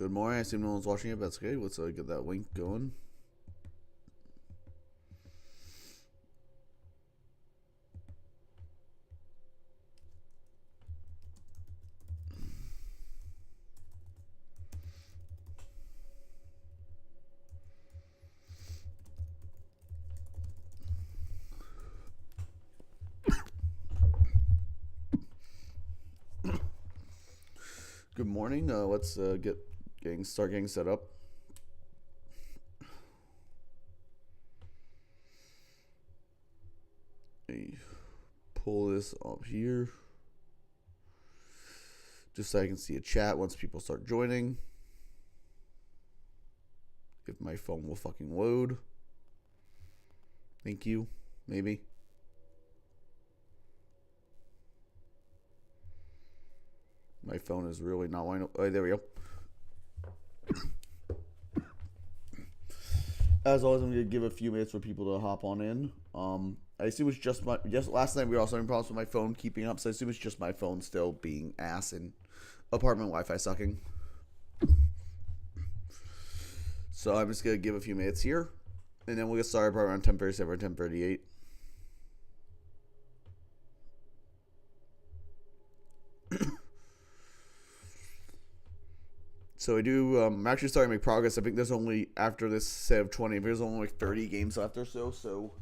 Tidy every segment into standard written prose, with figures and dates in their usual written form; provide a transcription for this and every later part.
Good morning. I assume no one's watching it, but that's okay. Let's get that link going. Good morning. Let's start getting set up. Let me pull this up here, just so I can see a chat once people start joining. If my phone will fucking load. Thank you. Maybe. My phone is really not wanting to. Oh, there we go. As always, I'm going to give a few minutes for people to hop on in. I assume it's just last night we were also having problems with my phone keeping up, so I assume it's just my phone still being ass and apartment Wi-Fi sucking. So I'm just going to give a few minutes here, and then we'll get started probably around 10:37 or 10:38. So I'm actually starting to make progress. I think there's only, after this set of 20, there's only like 30 games left or so. So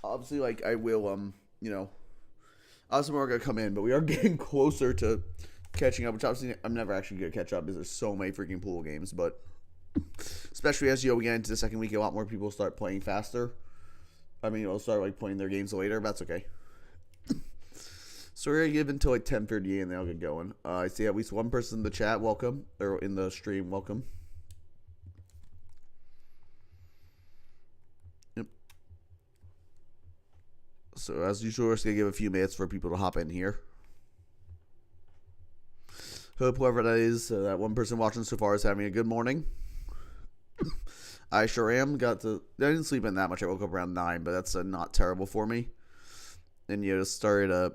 obviously, like, I will, obviously more are going to come in, but we are getting closer to catching up, which obviously I'm never actually going to catch up because there's so many freaking pool games. But especially as we get into the second week, a lot more people start playing faster. I mean, they'll start like playing their games later, but that's okay. So we're going to give until like 10:38 and then I'll get going. I see at least one person in the chat. Welcome. Or in the stream. Welcome. Yep. So as usual, we're just going to give a few minutes for people to hop in here. Hope whoever that is, that one person watching so far is having a good morning. I sure am. I didn't sleep in that much. I woke up around 9, but that's not terrible for me. And just started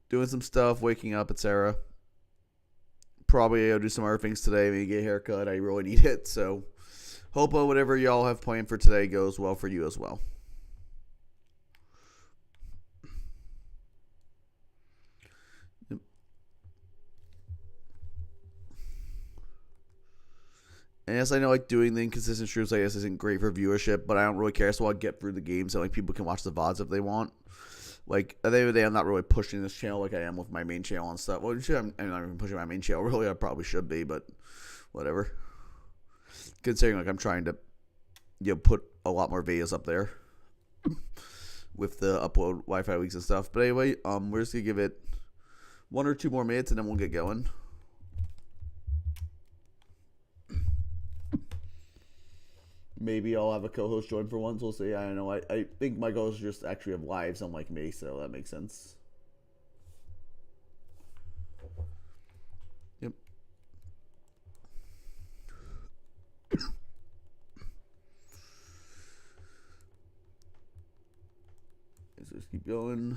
doing some stuff, waking up, etc. Probably go do some other things today, maybe get a haircut. I really need it. So hope whatever y'all have planned for today goes well for you as well. And yes, I know like doing the inconsistent streams, I guess, isn't great for viewership, but I don't really care. So I'll get through the game so like people can watch the VODs if they want. Like, at the end of the day, I'm not really pushing this channel like I am with my main channel and stuff. Well, I'm not even pushing my main channel. Really, I probably should be, but whatever. Considering, like, I'm trying to, put a lot more videos up there with the upload Wi-Fi weeks and stuff. But anyway, we're just going to give it 1 or 2 more minutes, and then we'll get going. Maybe I'll have a co-host join for once. We'll see. I don't know. I think my co-hosts just actually have lives, unlike me, so that makes sense. Yep. Let's just keep going.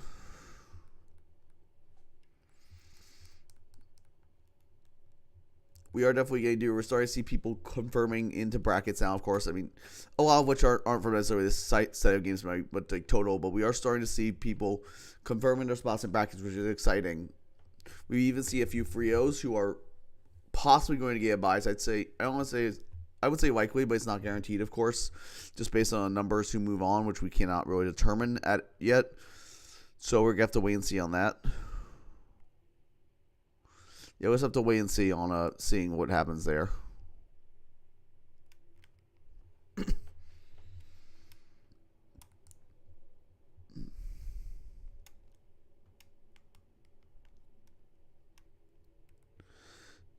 We are definitely going to we're starting to see people confirming into brackets now, of course. I mean, a lot of which aren't from necessarily this set of games, but like total. But we are starting to see people confirming their spots in brackets, which is exciting. We even see a few Frios who are possibly going to get buys. I would say likely, but it's not guaranteed, of course, just based on numbers who move on, which we cannot really determine yet. So we're going to have to wait and see on that. Yeah, we'll just have to wait and see on seeing what happens there.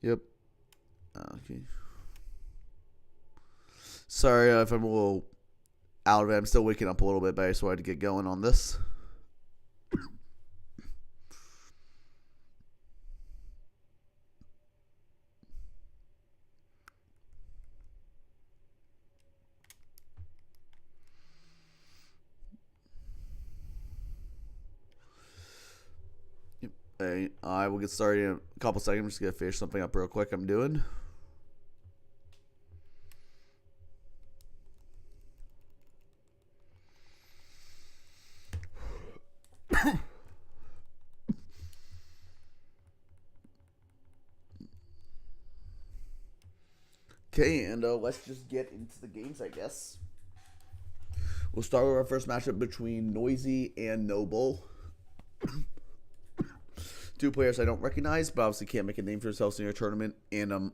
Yep. Okay. Sorry if I'm a little out of it. I'm still waking up a little bit, but I just wanted to get going on this. I will get started in a couple seconds. I'm just going to finish something up real quick I'm doing. Okay, and let's just get into the games, I guess. We'll start with our first matchup between Noisy and Noble. Two players I don't recognize, but obviously can't make a name for themselves in your tournament. And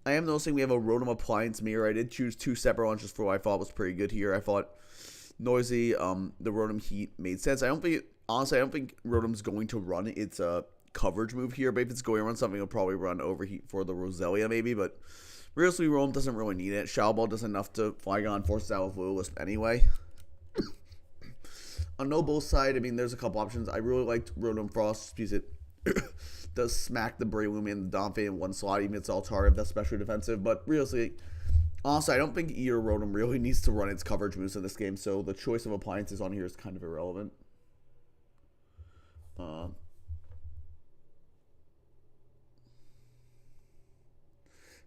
I am noticing we have a Rotom Appliance mirror. I did choose two separate ones just for what I thought was pretty good here. I thought Noisy, the Rotom Heat made sense. Honestly, I don't think Rotom's going to run its coverage move here, but if it's going to run something, it'll probably run Overheat for the Roselia maybe, but realistically, Rotom doesn't really need it. Shadow Ball does enough to Flygon, forces out with Will-O-Wisp anyway. On Noble's side, I mean, there's a couple options. I really liked Rotom Frost because it does smack the Breloom and the Donphan in one slot, even if it's Altaria, that's especially defensive. But realistically, honestly, I don't think either Rotom really needs to run its coverage moves in this game, so the choice of appliances on here is kind of irrelevant.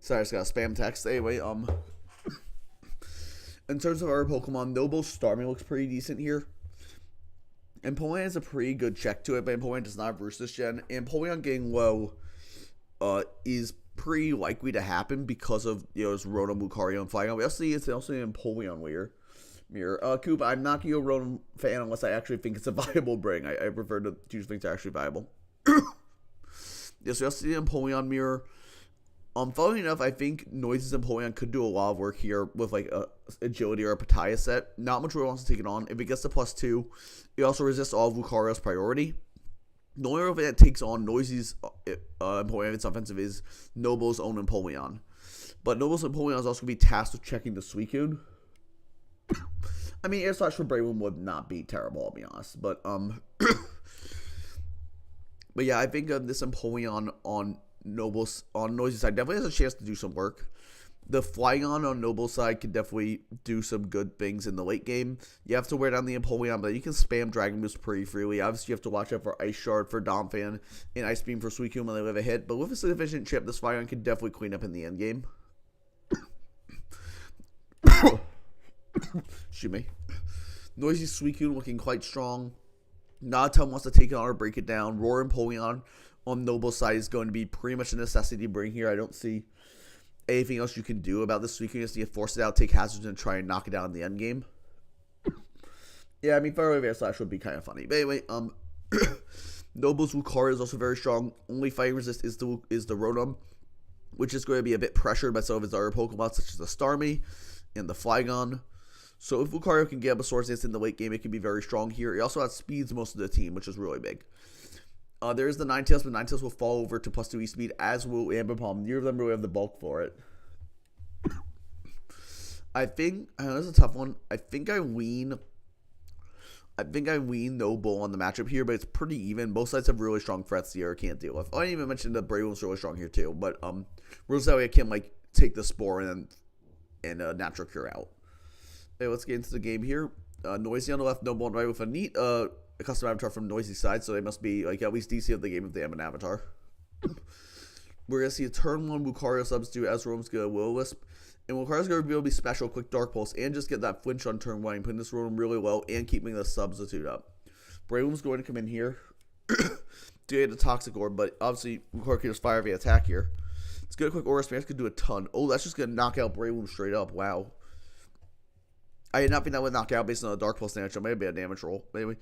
Sorry, I just got a spam text. Anyway, in terms of our Pokemon, Noble Starmie looks pretty decent here. Empoleon has a pretty good check to it, but Empoleon does not have Roost this gen. And Empoleon getting low is pretty likely to happen because of, his Rotom, Lucario, and Flygon. We also see it's also an Empoleon mirror. Coop, I'm not going to go Rotom fan unless I actually think it's a viable bring. I prefer to choose things that are actually viable. Yes, we also see the Empoleon mirror. Funnily enough, I think Noises and Empoleon could do a lot of work here with like a Agility or a Pataya set. Not much really wants to take it on. If it gets to +2, it also resists all of Lucario's priority. The only way that takes on Noisy's Empoleon if it's offensive is Noble's own Empoleon. But Noble's Empoleon is also going to be tasked with checking the Suicune. I mean, Air Slash for Breloom would not be terrible, I'll be honest. But but yeah, I think this Empoleon on Noisy's side definitely has a chance to do some work. The Flygon on Noble's side can definitely do some good things in the late game. You have to wear down the Empoleon, but you can spam Dragon Boost pretty freely. Obviously, you have to watch out for Ice Shard for Donphan and Ice Beam for Suicune when they live a hit. But with a sufficient chip, this Flygon can definitely clean up in the end game. Excuse me. Noisy Suicune looking quite strong. Not a ton wants to take it on or break it down. Roar Empoleon on Noble's side is going to be pretty much a necessity bring here. I don't see anything else you can do about this Suicune. You just need to force it out, take hazards, and try and knock it out in the end game. Yeah, I mean, Firewave Air Slash would be kind of funny. But anyway, Noble's Lucario is also very strong. Only fighting resist is the Rotom, which is going to be a bit pressured by some of his other Pokemon, such as the Starmie and the Flygon. So if Lucario can get up a Swords Dance in the late game, it can be very strong here. He also outspeeds most of the team, which is really big. There is the Ninetales, but Ninetales will fall over to +2 E-Speed, as will Ambipom. Neither of them really have the bulk for it. I know this is a tough one. I think I lean Noble on the matchup here, but it's pretty even. Both sides have really strong threats the air can't deal with. I didn't even mention that Breloom's really strong here too, but Roselia can take the Spore and Natural Cure out. Okay, let's get into the game here. Noisy on the left, Noble on the right with a neat custom avatar from Noisy's side, so they must be at least DC of the game if they have an avatar. We're going to see a turn 1 Lucario substitute as Rotom's going to Will-O-Wisp. And Lucario's going to be able to be special, quick Dark Pulse, and just get that flinch on turn 1, putting this Rotom really low and keeping the substitute up. Breloom's going to come in here to get a Toxic Orb, but obviously Lucario can just fire via attack here. It's good, quick Aura Smash could do a ton. Oh, that's just going to knock out Breloom straight up. Wow. I did not think that would knock out based on a Dark Pulse damage. It may have been a damage roll. But anyway,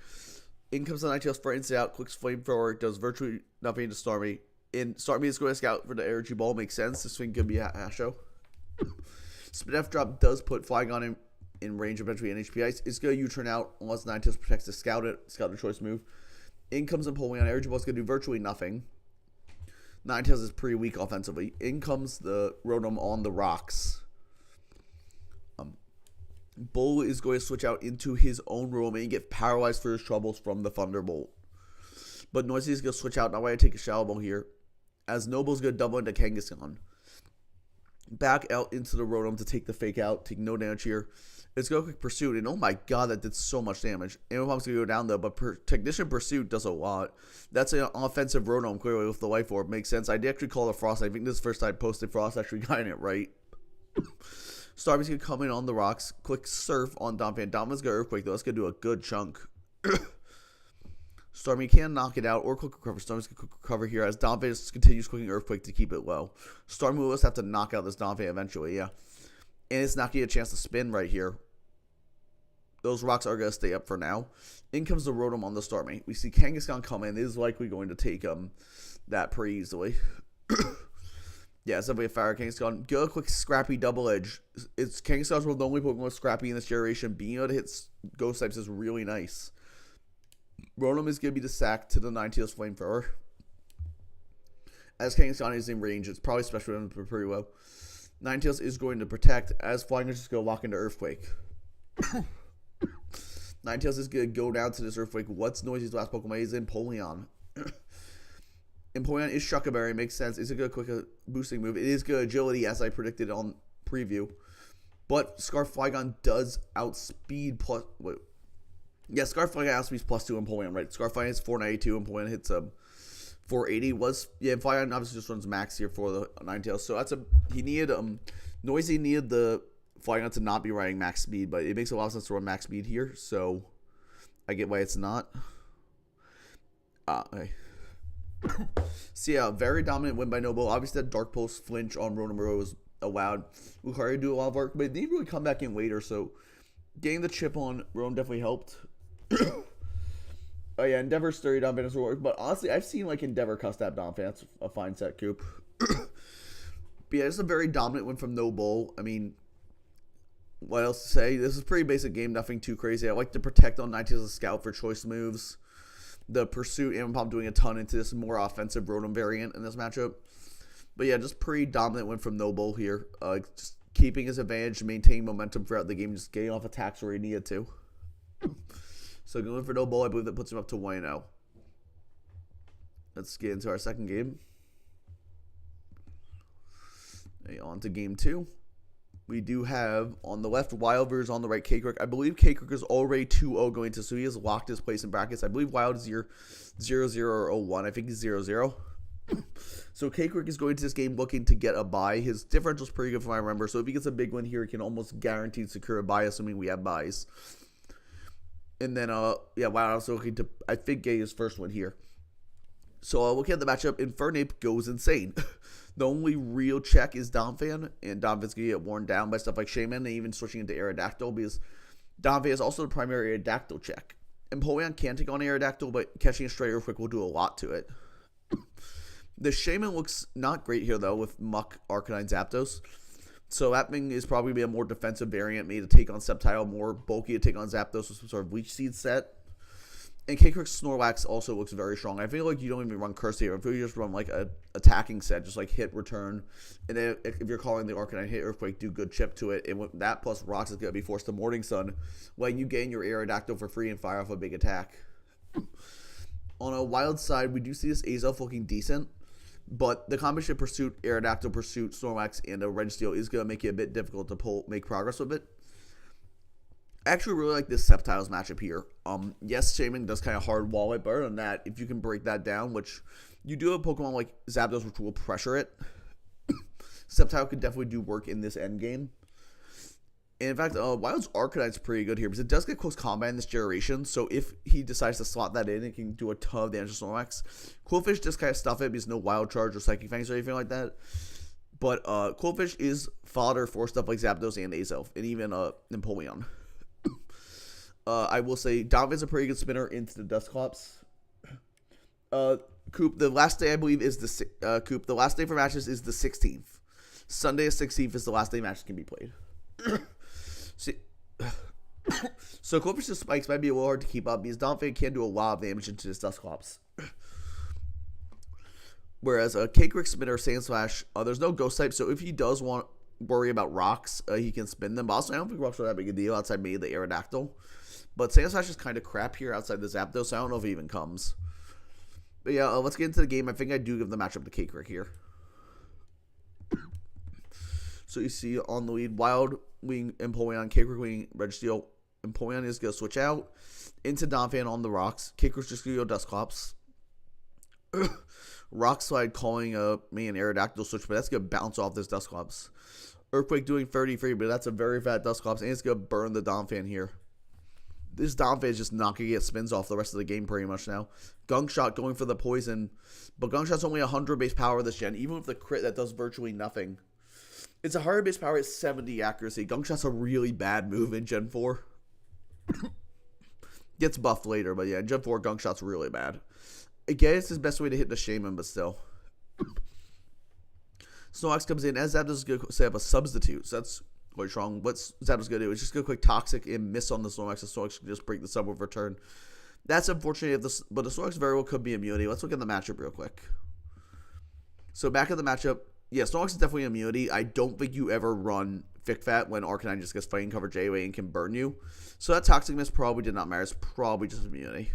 in comes the Ninetales, frightens it out, clicks Flamethrower, does virtually nothing to Starmie. And Starmie is going to scout for the Energy Ball, makes sense. This thing could be a Asho. Spin F Drop does put Flygon in range of eventually NHP Ice. It's going to U-turn out unless Ninetales protects the Scout the choice move. In comes Empoleon. Energy Ball is going to do virtually nothing. Ninetales is pretty weak offensively. In comes the Rotom on the rocks. Bull is going to switch out into his own Rotom and get paralyzed for his troubles from the Thunderbolt. But Noisy is going to switch out. Now I take a Shadow Ball here, as Noble's going to double into Kangaskhan. Back out into the Rotom to take the fake out, take no damage here. It's going to quick Pursuit, and oh my god, that did so much damage. Ambipom's going to go down though, but Technician Pursuit does a lot. That's an offensive Rotom, clearly, with the Life Orb. Makes sense. I did actually call it Frost. I think this is the first time I posted Frost, actually got it right. Starmie's going to come in on the rocks. Quick Surf on Donphan. Donphan's going to Earthquake, though. That's going to do a good chunk. Stormy can knock it out or quick recover. Stormy's going to quick recover here as Donphan continues cooking Earthquake to keep it low. Stormy will just have to knock out this Donphan eventually, yeah. And it's not getting a chance to spin right here. Those rocks are going to stay up for now. In comes the Rotom on the Starmie. We see Kangaskhan come in. It is likely going to take that pretty easily. Yeah, it's definitely a fire Kangaskhan. Go a quick scrappy double edge. It's Kangaskhan's one of the only Pokemon with scrappy in this generation. Being able to hit ghost types is really nice. Rotom is going to be the sack to the Ninetales Flamethrower. As Kangaskhan is in range, it's probably special items pretty well. Ninetales is going to protect as Flying is just going to lock into Earthquake. Ninetales is going to go down to this Earthquake. What's Noisy's last Pokemon? He's Empoleon. Empoleon is Shuckle Berry. Makes sense. It's a good quick boosting move. It is good agility as I predicted on preview. But Scarf Flygon does outspeed plus... Wait. Yeah, Scarf Flygon outspeeds plus 2 Empoleon, right? Scarf Flygon hits 492. Empoleon hits 480. Flygon obviously just runs max here for the Ninetales. So that's he needed... Noisy needed the Flygon to not be riding max speed, but it makes a lot of sense to run max speed here. So I get why it's not. Okay. So yeah, very dominant win by Noble. Obviously that Dark Pulse flinch on Rotom was allowed Lucario to do a lot of work, but it didn't really come back in later, so getting the chip on Rotom definitely helped. Oh yeah, Endeavor Sturdy Donphan is work, but honestly I've seen like Endeavor Custap Donphan. That's a fine set, Coop. But yeah, it's a very dominant win from Noble. I mean, what else to say? This is a pretty basic game, nothing too crazy. I like to protect on Ninetales as Scout for choice moves. The Pursuit, Ambipom doing a ton into this more offensive Rotom variant in this matchup. But yeah, just pretty dominant win from Noble here. Just keeping his advantage, maintaining momentum throughout the game, just getting off attacks where he needed to. So going for Noble, I believe that puts him up to 1-0. Let's get into our second game. Okay, on to game 2. We do have, on the left, Wildverse, on the right, Cakerik. I believe Cakerik is already 2-0 going to, so he has locked his place in brackets. I believe Wild is your 0-0 or 0-1. I think he's 0-0. So Cakerik is going to this game looking to get a bye. His differential is pretty good from what I remember, so if he gets a big win here, he can almost guaranteed secure a bye, assuming we have buys. And then, Wild also looking to, I think, get his first win here. So looking at the matchup, Infernape goes insane. The only real check is Donphan, and Donphan's going to get worn down by stuff like Shaman, and even switching into Aerodactyl, because Donphan is also the primary Aerodactyl check. Empoleon can take on Aerodactyl, but catching a straight Earthquake will do a lot to it. The Shaman looks not great here, though, with Muck, Arcanine, Zapdos. So that thing is probably be a more defensive variant, made to take on Sceptile, more bulky to take on Zapdos with some sort of Leech Seed set. And Cakerik's Snorlax also looks very strong. I feel like you don't even run Curse here. I feel you just run like a attacking set, just like hit, return. And then if you're calling the Arcanine hit Earthquake, do good chip to it. And with that plus Rocks is going to be forced to Morning Sun when you gain your Aerodactyl for free and fire off a big attack. On a Wild side, we do see this Azelf looking decent. But the combination of Pursuit, Aerodactyl, Pursuit, Snorlax, and a Registeel is going to make it a bit difficult to make progress with it. I actually really like this Sceptiles matchup here. Yes, Shaman does kind of hard wall it, but other than that, if you can break that down, which you do have a Pokemon like Zapdos, which will pressure it, Sceptile could definitely do work in this end game. And in fact, Wild's Arcanine's pretty good here, because it does get close combat in this generation, so if he decides to slot that in, it can do a ton of damage to Snorlax. Qwilfish just kind of stuff it, because no Wild Charge or Psychic Fangs or anything like that. But Qwilfish is fodder for stuff like Zapdos and Azelf, and even Empoleon. I will say Donphan's a pretty good spinner into the Dusclops. Coop, the last day I believe is the the last day for matches is the 16th. Sunday the 16th is the last day matches can be played. So Qwilfish's spikes might be a little hard to keep up because Donphan can do a lot of damage into his Dusclops. Whereas a Cakerik spinner, Sand Slash, there's no Ghost type, so if he does worry about rocks, he can spin them. But also, I don't think rocks are that big a deal outside maybe the Aerodactyl. But Sand Slash is kind of crap here outside the Zapdos, so I don't know if he even comes. But yeah, let's get into the game. I think I do give the matchup to Cakerik here. So you see on the lead, Wild Wing, Empoleon, Cakerik Wing, Registeel. Empoleon is going to switch out into Donphan on the rocks. Cakerik's just going to go Dusclops. Rock Slide calling me an Aerodactyl switch, but that's going to bounce off this Dusclops. Earthquake doing 33, but that's a very fat Dusclops, and it's going to burn the Donphan here. This Donphan is just not going to get spins off the rest of the game pretty much now. Gunk Shot going for the poison. But Gunk Shot's only 100 base power this gen. Even with the crit, that does virtually nothing. It's a higher base power at 70 accuracy. Gunk Shot's a really bad move in Gen 4. Gets buffed later, but yeah, in Gen 4, Gunk Shot's really bad. Again, it's his best way to hit the Shaman, but still. Snorlax comes in, as Zapdos is going to set up a substitute, so that's quite strong. What Zapdos going to do is just go quick Toxic and miss on the Snorlax, and Snorlax can just break the sub with return. That's unfortunate, but the Snorlax very well could be immunity. Let's look at the matchup real quick. So back at the matchup, yeah, Snorlax is definitely immunity. I don't think you ever run Thick Fat when Arcanine just gets fighting coverage anyway and can burn you. So that Toxic miss probably did not matter. It's probably just immunity.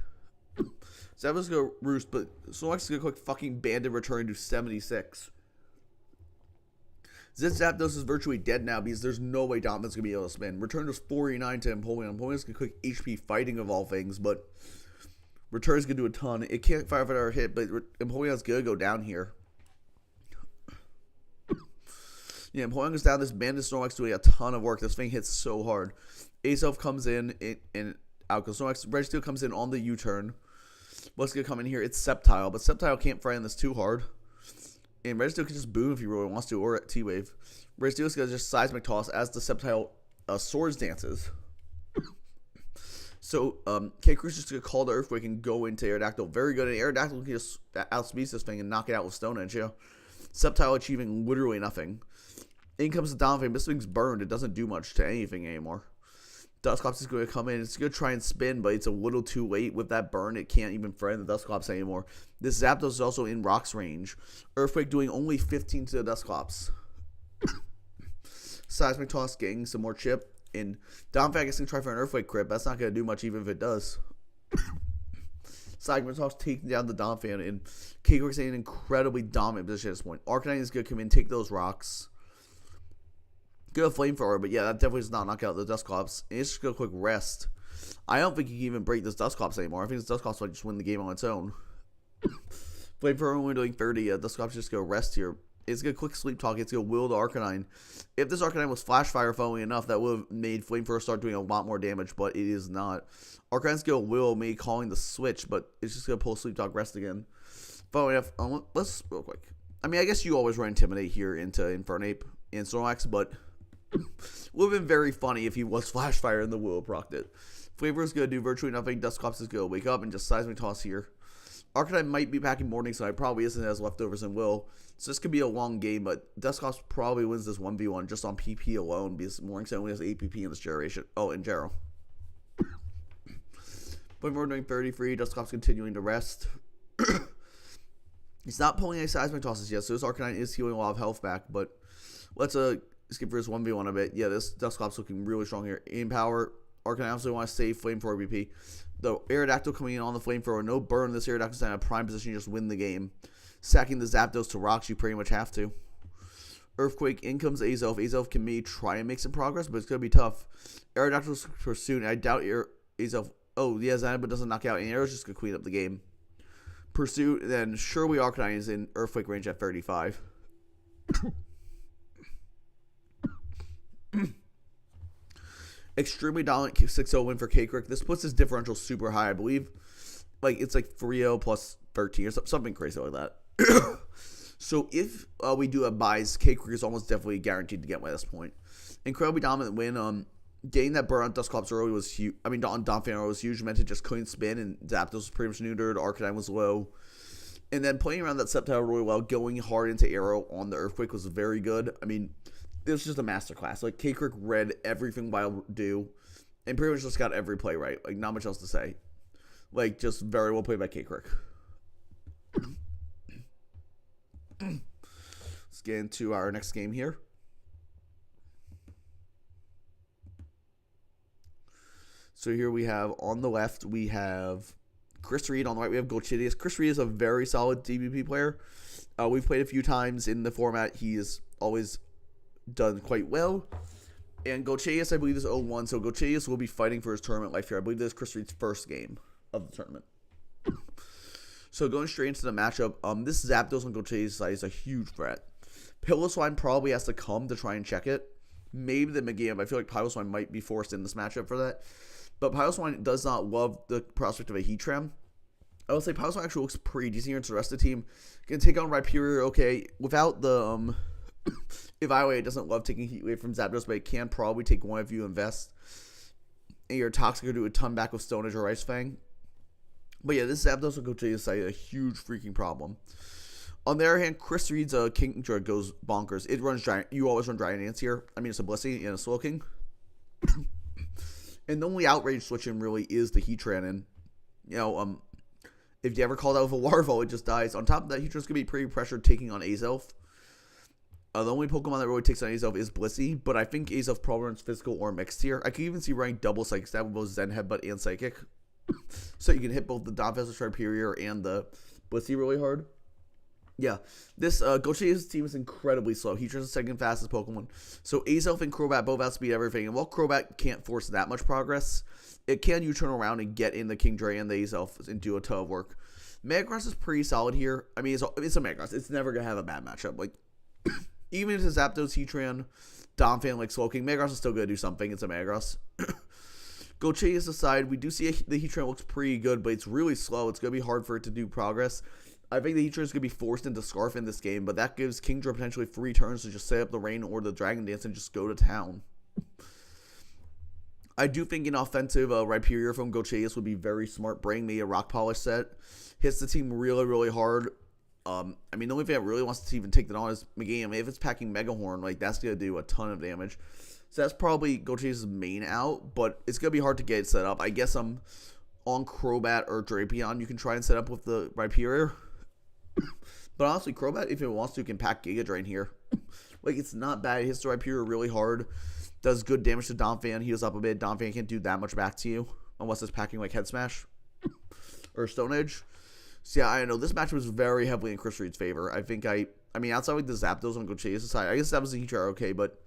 Zapdos go Roost, but Snorlax is going to quick fucking Banded return to 76. Since Zapdos is virtually dead now because there's no way Dominant's going to be able to spin. Return does 49 to Empoleon. Empoleon's going to quick HP fighting of all things, but Return's going to do a ton. It can't fire for our hit, but Empoleon's going to go down here. Yeah, Empoleon goes down. This Bandit Snorlax doing a ton of work. This thing hits so hard. Azelf comes in and out goes Snorlax. Registeel comes in on the U-turn. What's going to come in here? It's Sceptile, but Sceptile can't frighten this too hard. And Registeel can just boom if he really wants to, or at T-Wave. Registeel is going to just Seismic Toss as the Sceptile Swords dances. So, K-Crew's just going to call the Earthquake and go into Aerodactyl. Very good. And Aerodactyl can just outspeed this thing and knock it out with Stone Edge, yeah. Sceptile achieving literally nothing. In comes the Donphan. This thing's burned. It doesn't do much to anything anymore. Dusclops is going to come in. It's going to try and spin, but it's a little too late with that burn. It can't even frighten the Dusclops anymore. This Zapdos is also in Rock's range. Earthquake doing only 15 to the Dusclops. Seismic Toss getting some more chip. And Donphan is going to try for an Earthquake crit. That's not going to do much even if it does. Seismic Toss taking down the Donphan. And K-Crew's in an incredibly dominant position at this point. Arcanine is going to come in, take those rocks. Good Flamethrower, but yeah, that definitely does not knock out the Dusclops. And it's just going to quick rest. I don't think you can even break this Dusclops anymore. I think this Dusclops might just win the game on its own. Flamethrower only doing 30. Dusclops just going to rest here. It's going to quick Sleep Talk. It's going to will the Arcanine. If this Arcanine was Flash Fire following enough, that would have made Flamethrower start doing a lot more damage, but it is not. Arcanine's going to will me calling the switch, but it's just going to pull Sleep Talk rest again. Following up, let's real quick. I mean, I guess you always run Intimidate here into Infernape and Snorlax, but would have been very funny if he was Flash Fire and the Will procced it. Flavor is going to do virtually nothing. Dusclops is going to wake up and just Seismic Toss here. Arcanine might be packing Morning Side. Probably isn't as leftovers and will. So this could be a long game, but Dusclops probably wins this 1v1 just on PP alone because Morning Side only has APP in this generation. Oh, and Jero. Flavor doing 33. Dusclops continuing to rest. He's not pulling any Seismic Tosses yet, so this Arcanine is healing a lot of health back, but let's skip for his 1v1 a bit. Yeah, this Dusclops looking really strong here. Aim power. Arcanine also want to save Flamethrower BP. The Aerodactyl coming in on the Flamethrower. No burn. This Aerodactyl's in a prime position. You just win the game. Sacking the Zapdos to rocks, you pretty much have to. Earthquake. In comes Azelf. Azelf can maybe try and make some progress, but it's going to be tough. Aerodactyl's pursuing. I doubt Azelf. Oh, yeah, Zanabot doesn't knock out. And Aero's just going to clean up the game. Pursuit. Then surely Arcanine is in Earthquake range at 35. Extremely dominant 6-0 win for K-Krick. This puts his differential super high, I believe. Like, it's like 3-0 plus 13 or something crazy like that. So if we do have buys, K-Krick is almost definitely guaranteed to get by this point. Incredibly dominant win. Getting that burn on Dusclops early was huge. I mean, on Donphan early was huge. Meant it just couldn't spin, and Zapdos was pretty much neutered. Arcanine was low. And then playing around that Sceptile really well, going hard into Arrow on the Earthquake was very good. I mean, it was just a masterclass. Like, K-Krick read everything Wild do, and pretty much just got every play right. Like, not much else to say. Like, just very well played by K-Krick. Let's get into our next game here. So here we have, on the left, we have Chris Reed. On the right, we have Gochidius. Chris Reed is a very solid DBP player. We've played a few times in the format. He is always done quite well. And Gochidius, I believe, is 0-1. So Gochidius will be fighting for his tournament life here. I believe this is Chris Reed's first game of the tournament. So going straight into the matchup, this Zapdos on Gochidius' side is a huge threat. Piloswine probably has to come to try and check it. Maybe the Megaim. I feel like Piloswine might be forced in this matchup for that. but Piloswine does not love the prospect of a Heatran. I would say Piloswine actually looks pretty decent here. It's the rest of the team. Can take on Rhyperior, okay. Without the, Evaluate doesn't love taking Heat Wave from Zapdos, but it can probably take one if you invest. And your Toxic will do a ton back with Stone Edge or Ice Fang. But yeah, this Zapdos will go to your site a huge freaking problem. On the other hand, Chris Reed's Kingdra goes bonkers. It runs Giant. You always run Giant Ants here. I mean, it's a Blissey and a Slowking. And the only outrage switching really is the Heatran. And, you know, if you ever call that with a Larval, it just dies. On top of that, Heatran's going to be pretty pressured taking on Azelf. The only Pokemon that really takes on Azelf is Blissey, but I think Azelf probably runs Physical or Mixed here. I could even see running double Psychic Stab with both Zen Headbutt and Psychic. So you can hit both the Donphan Rhyperior and the Blissey really hard. Yeah, this Gochea's team is incredibly slow. Heatran's the second fastest Pokemon. So Azelf and Crobat both outspeed everything. And while Crobat can't force that much progress, it can U-turn around and get in the Kingdra and the Azelf and do a ton of work. Metagross is pretty solid here. I mean, it's a Metagross. It's never going to have a bad matchup. Like, even if it's Zapdos, Heatran, Donphan, like Slowking, Metagross is still going to do something. It's a Metagross. Gochea's aside, we do see the Heatran looks pretty good, but it's really slow. It's going to be hard for it to do progress. I think the Heatran is going to be forced into Scarf in this game, but that gives Kingdra potentially 3 turns to just set up the Rain or the Dragon Dance and just go to town. I do think an offensive Rhyperior from Gochea's would be very smart. Bring me a Rock Polish set. Hits the team really, really hard. I mean, the only thing that really wants to even take that on is Meganium. If it's packing Mega Horn, like, that's going to do a ton of damage. So that's probably Gochea's main out, but it's going to be hard to get it set up. I guess I'm on Crobat or Drapion. You can try and set up with the Rhyperior. But honestly, Crobat, if it wants to, can pack Giga Drain here. Like, it's not bad. It hits the Rhyperior really hard. Does good damage to Donphan. Heals up a bit. Donphan can't do that much back to you. Unless it's packing, like, Head Smash. Or Stone Edge. So, yeah, I don't know. This match was very heavily in Chris Reed's favor. I think I mean, outside, like, the Zapdos on Gochea's side, I guess Zapdos and Heatran are okay, but,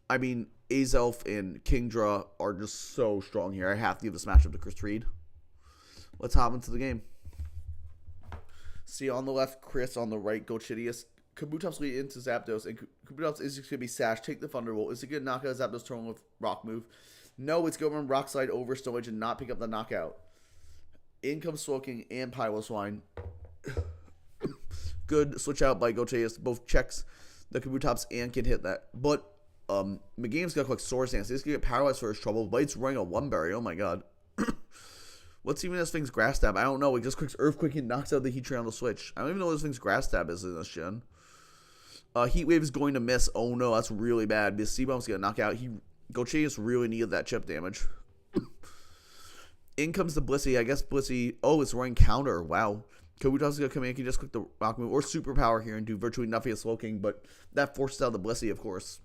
I mean, Azelf and Kingdra are just so strong here. I have to give this matchup to Chris Reed. Let's hop into the game. See, on the left, Chris. On the right, Gochea's. Kabutops lead into Zapdos, and Kabutops is going to be Sash. Take the Thunderbolt. Is it going to knock out Zapdos' turn with Rock move? No, it's going to run Rock Slide over Stone Edge and not pick up the knockout. In comes Slowking and Piloswine. Good switch out by Gochea's. Both checks the Kabutops and can hit that. But Meganium's got a quick Swords Dance. He's going to get paralyzed for his trouble. But it's running a One Berry. Oh my god. What's even this thing's Grass Stab? I don't know. It just clicks Earthquake and knocks out the Heatran on the switch. I don't even know what this thing's Grass Stab is in this gen. Heat Wave is going to miss. Oh no, that's really bad. This C-Bomb's going to knock out. Gochea's really needed that chip damage. In comes the Blissey. I guess Blissey. Oh, it's running counter. Wow. Kabutops is going to come in. He can just click the Rock move or Superpower here and do virtually nothing as Slowking, but that forces out the Blissey, of course.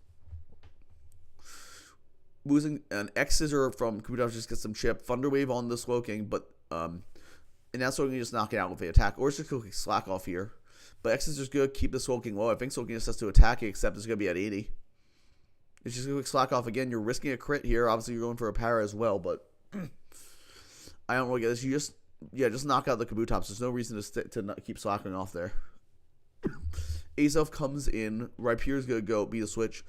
Losing an X Scissor from Kabutops just gets some chip. Thunder Wave on the Slowking, but and that's Slowking just knock it out with the attack, or it's just going to slack off here. But X Scissor is good. Keep the Slowking low. I think Slowking just has to attack it, except it's going to be at 80. It's just going to slack off again. You're risking a crit here. Obviously, you're going for a para as well, but I don't really get this. You just knock out the Kabutops. There's no reason to not keep slacking off there. Azelf comes in. Rhyperior's going to go be the switch.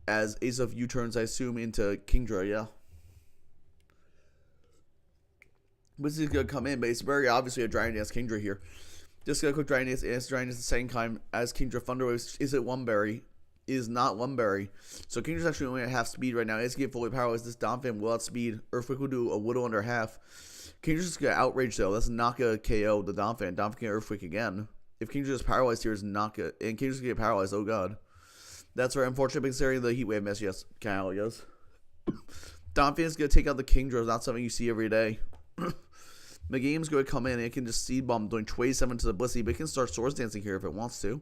As Azelf U-turns, I assume, into Kingdra, yeah. This is going to come in, but it's very obviously a Dragon Dance Kingdra here. Just got a quick Dragon Dance, and it's Dragon Dance the same time as Kingdra. Thunder Wave is it One Berry? Is not One Berry. So Kingdra's actually only at half speed right now. It's going to get fully paralyzed. This Donphan will outspeed. Earthquake will do a little under half. Kingdra's just going to outrage though. That's not going to KO the Donphan. Donphan can Earthquake again. If Kingdra is paralyzed here, is not good. And Kingdra's going to get paralyzed. Oh god. That's very unfortunate considering the Heat Wave miss. Yes, kind of how it goes. Donphan is going to take out the Kingdra. Not something you see every day. Meganium's going to come in and it can just Seed Bomb doing 27 to the Blissey, but it can start Swords Dancing here if it wants to.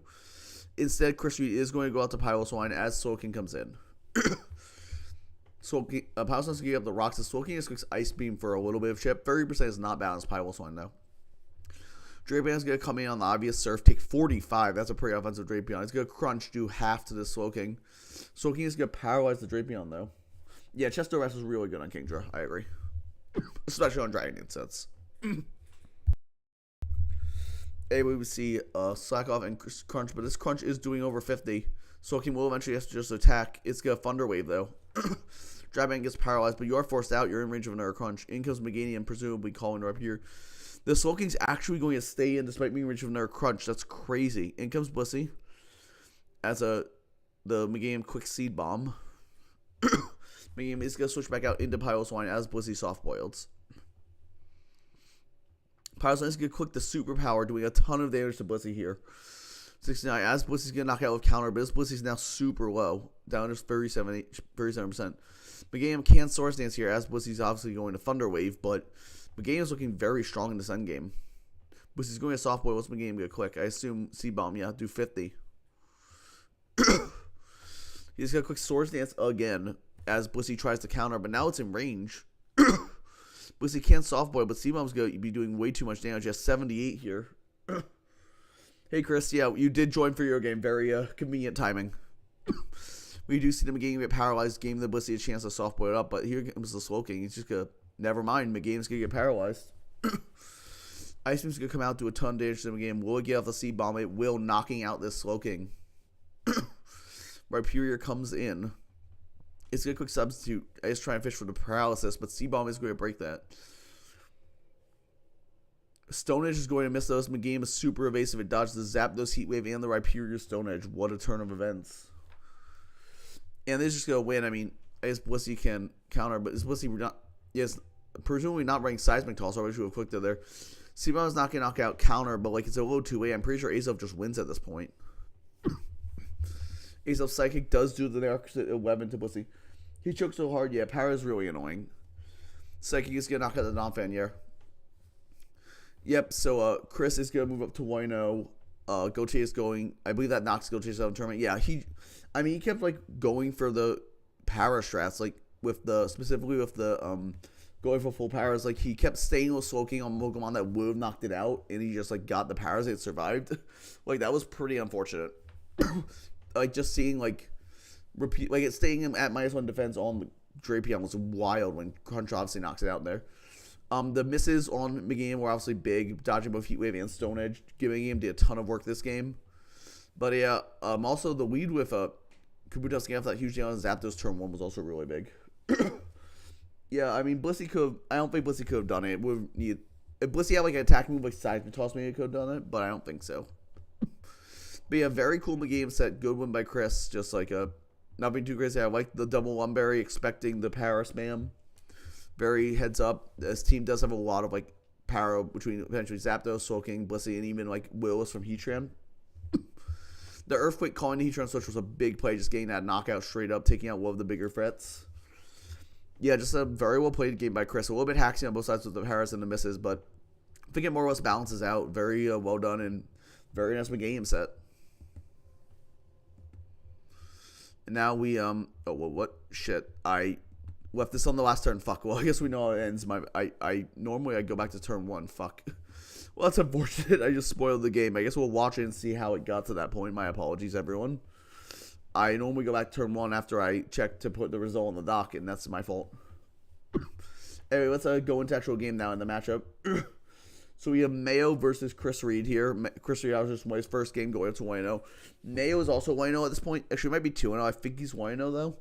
Instead, Chris Reed is going to go out to Piloswine as Slowking comes in. Piloswine's going to get up the rocks. Slowking just clicks Ice Beam for a little bit of chip. 30% is not balanced Piloswine though. Drapion's going to come in on the obvious Surf, take 45. That's a pretty offensive Drapion. It's going to crunch, do half to this Slowking. Slowking is going to paralyze the Drapion, though. Yeah, Chesto Rest is really good on Kingdra. I agree. Especially on Dragon Dance sets. Anyway, we see Slack Off and Crunch, but this Crunch is doing over 50. Slowking will eventually have to just attack. It's going to Thunder Wave, though. Dryban gets paralyzed, but you are forced out. You're in range of another crunch. In comes Meganium, presumably calling her up here. The Slowking's actually going to stay in despite being in range of another crunch. That's crazy. In comes Blissey as the Meganium quick seed bomb. Meganium is going to switch back out into Piloswine as Blissey soft boiled. Piloswine is going to click the superpower, doing a ton of damage to Blissey here. 69 as Blissey's going to knock out with counter, but this Blissey's now super low, down to 37%. Meganium can Source Dance here as Blissey's obviously going to Thunder Wave, but Meganium's looking very strong in this endgame. Blissey's going to soft boil. What's Meganium going to click? I assume C-Bomb, yeah, do 50. He's going to click Source Dance again as Blissey tries to counter, but now it's in range. Blissey can't soft boil, but C-Bomb's going to be doing way too much damage. He has 78 here. Hey, Chris, yeah, you did join for your game. Very convenient timing. We do see the Meganium get paralyzed, giving the Blissey a chance to soft boil it up, but here comes the Slowking. He's just going to, never mind, Meganium's going to get paralyzed. Ice Beam's going to come out, do a ton of damage to the Meganium. Will it get off the C-Bomb? It will, knocking out this Slowking. Rhyperior comes in. It's going to quick substitute. I just try and fish for the paralysis, but C-Bomb is going to break that. Stone Edge is going to miss those. Meganium is super evasive. It dodges the Zapdos Heat Wave and the Rhyperior Stone Edge. What a turn of events. And they're just going to win. I mean, I guess Blissey can counter, but is Blissey not... Yes, presumably not running Seismic Toss. I wish we would have clicked it there. C-Bomb is not going to knock out counter, but like it's a low 2-way. I'm pretty sure Azelf just wins at this point. Azelf Psychic does do the opposite 11 to Blissey. He chokes so hard, yeah, Power is really annoying. Psychic is going to knock out the non-fan, yeah. Yep, so Chris is going to move up to 1-0. Goche is going, I believe that knocks Goche out of the tournament. Yeah, he kept like going for the power strats, like with the, specifically with the, going for full powers. Like he kept staying with Slowking on Pokemon that would have knocked it out, and he just like got the powers and it survived. Like that was pretty unfortunate. Like just seeing like, repeat, like it's staying him at -1 defense on Drapion was wild when Crunch obviously knocks it out there. The misses on Meganium were obviously big, dodging both Heat Wave and Stone Edge, giving him did a ton of work this game. But yeah, also the lead with Kabuto scaling off that huge down on Zapdos turn 1 was also really big. Yeah, I mean Blissey could. I don't think Blissey could have done it. It would need if Blissey had like an attack move like Seismic Toss, maybe it could have done it, but I don't think so. But yeah, very cool Meganium set. Good win by Chris. Just like nothing too crazy. I like the double Lumberry, expecting the power spam. Very heads up. This team does have a lot of like power between eventually Zapdos, Slowking, Blissey, and even like Willis from Heatran. The Earthquake calling the Heatran switch was a big play, just getting that knockout straight up, taking out one of the bigger threats. Yeah, just a very well played game by Chris. A little bit haxy on both sides with the powers and the misses, but I think it more or less balances out. Very well done and very nice Meganium set. And now we oh well, what shit I left this on the last turn. Fuck. Well, I guess we know how it ends. I normally I go back to turn 1. Fuck. Well, that's unfortunate. I just spoiled the game. I guess we'll watch it and see how it got to that point. My apologies, everyone. I normally go back to turn 1 after I check to put the result on the dock, and that's my fault. Anyway, let's go into actual game now in the matchup. So we have Mayo versus Chris Reed here. Chris Reed was just his first game going up to 1-0. Mayo is also 1-0 at this point. Actually, it might be 2-0. I think he's 1-0 though.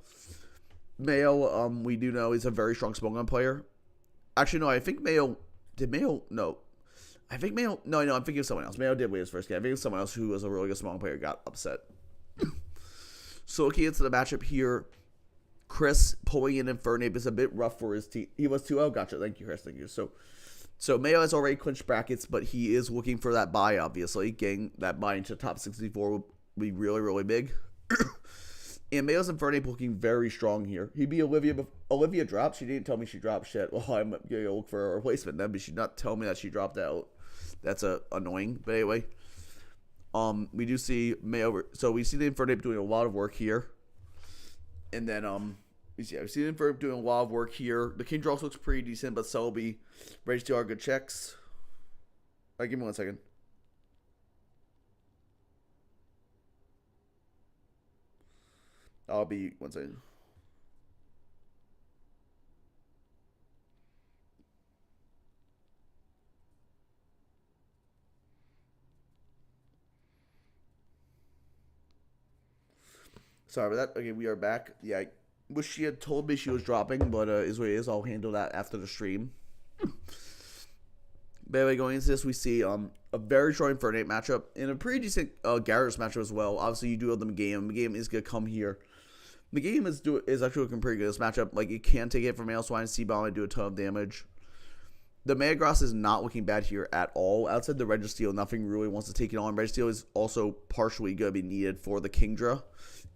Mayo, we do know he's a very strong Spogon player. Actually, no, I think Mayo... Did Mayo... No. I think Mayo... No, I'm thinking of someone else. Mayo did win his first game. I think it was someone else who was a really good Spogon player got upset. So looking into the matchup here, Chris pulling in Infernape is a bit rough for his team. He was 2-0. Gotcha. Thank you, Chris. Thank you. So Mayo has already clinched brackets, but he is looking for that bye, obviously. Getting that bye into top 64 would be really, really big. And Mayo's Infernape looking very strong here. He'd be Olivia. Olivia dropped. She didn't tell me she dropped shit. Well, I'm going to look for a replacement then, but she did not tell me that she dropped out. That's annoying. But anyway, we do see Mayo. So we see the Infernape doing a lot of work here. And then, we see the Infernape doing a lot of work here. The Kingdra looks pretty decent, but Celebi, Rage are good checks. All right, give me 1 second. I'll be 1 second. Sorry about that. Okay, we are back. Yeah, Wish she had told me she was dropping, but is what it is. I'll handle that after the stream. But anyway, going into this, we see a very strong Infernape matchup and a pretty decent Gyarados matchup as well. Obviously, you do have the Meganium. Meganium is going to come here. Meganium is actually looking pretty good this matchup. Like, it can take it from Mailswine, C-Bomb, and do a ton of damage. The Metagross is not looking bad here at all. Outside the Registeel, nothing really wants to take it on. Registeel is also partially going to be needed for the Kingdra,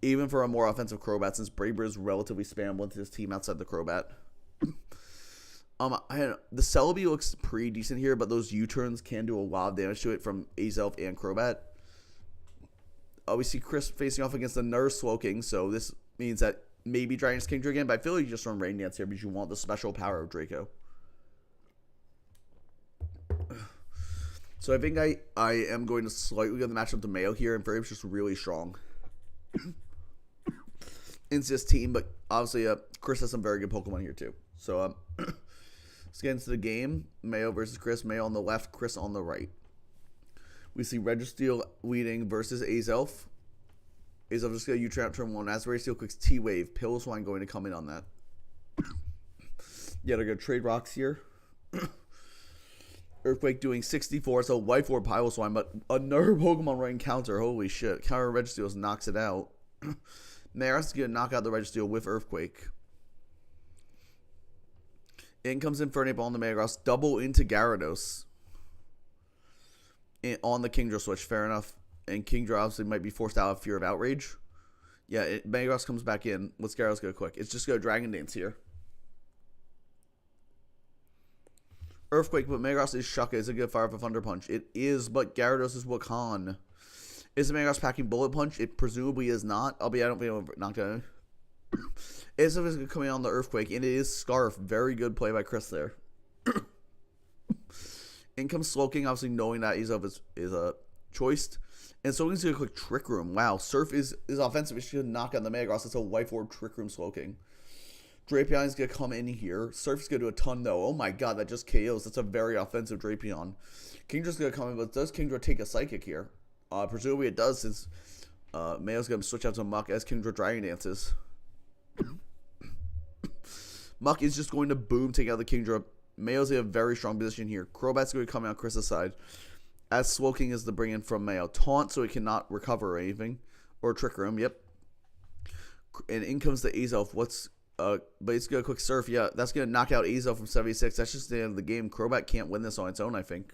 even for a more offensive Crobat, since Braver is relatively spam with his team outside the Crobat. The Celebi looks pretty decent here, but those U-turns can do a lot of damage to it from Azelf and Crobat. We see Chris facing off against the Nurse Slowking, so this means that maybe Dragon's Kingdra again, but I feel like you just run Rain Dance here because you want the special power of Draco. So I think I am going to slightly go the matchup to Mayo here, and Frame's just really strong. It's this team, but obviously Chris has some very good Pokemon here too. So let's get into the game. Mayo versus Chris. Mayo on the left, Chris on the right. We see Registeel leading versus Azelf. Azelf just going to U-turn out turn 1. As Registeel clicks T-Wave, Piloswine going to come in on that. Yeah, they're going to trade rocks here. Earthquake doing 64, so White Orb Piloswine, but another Pokemon running counter. Holy shit. Counter Registeel knocks it out. Metagross is going to knock out the Registeel with Earthquake. In comes Infernape on the Metagross. Double into Gyarados. On the Kingdra switch. Fair enough. And Kingdra obviously might be forced out of Fear of Outrage. Yeah, Metagross comes back in. What's Gyarados go quick? It's just go Dragon Dance here. Earthquake, but Metagross is Shucka. Is it good fire for Thunder Punch? It is, but Gyarados is Wakan. Is the Metagross packing Bullet Punch? It presumably is not. Albeit I don't think it'll knock down. Azelf is coming on the Earthquake, and it is Scarf. Very good play by Chris there. In comes Slowking, obviously knowing that Azelf is choiced. And Slowking's going to click Trick Room. Wow, Surf is offensive. It's going to knock out the Metagross. It's a White Orb Trick Room Slowking. Drapion is going to come in here. Surf's going to do a ton, though. Oh my god, that just KOs. That's a very offensive Drapion. Kingdra's going to come in, but does Kingdra take a Psychic here? Presumably it does, since Mayo's going to switch out to Muck as Kingdra Dragon Dances. Muck is just going to boom, take out the Kingdra. Mayo's in a very strong position here. Crobat's going to come out Chris's side, as Slowking is the bring in from Mayo. Taunt so he cannot recover or anything. Or Trick Room, yep. And in comes the Azelf. But it's going to quick Surf. Yeah, that's going to knock out Azelf from 76. That's just the end of the game. Crobat can't win this on its own, I think.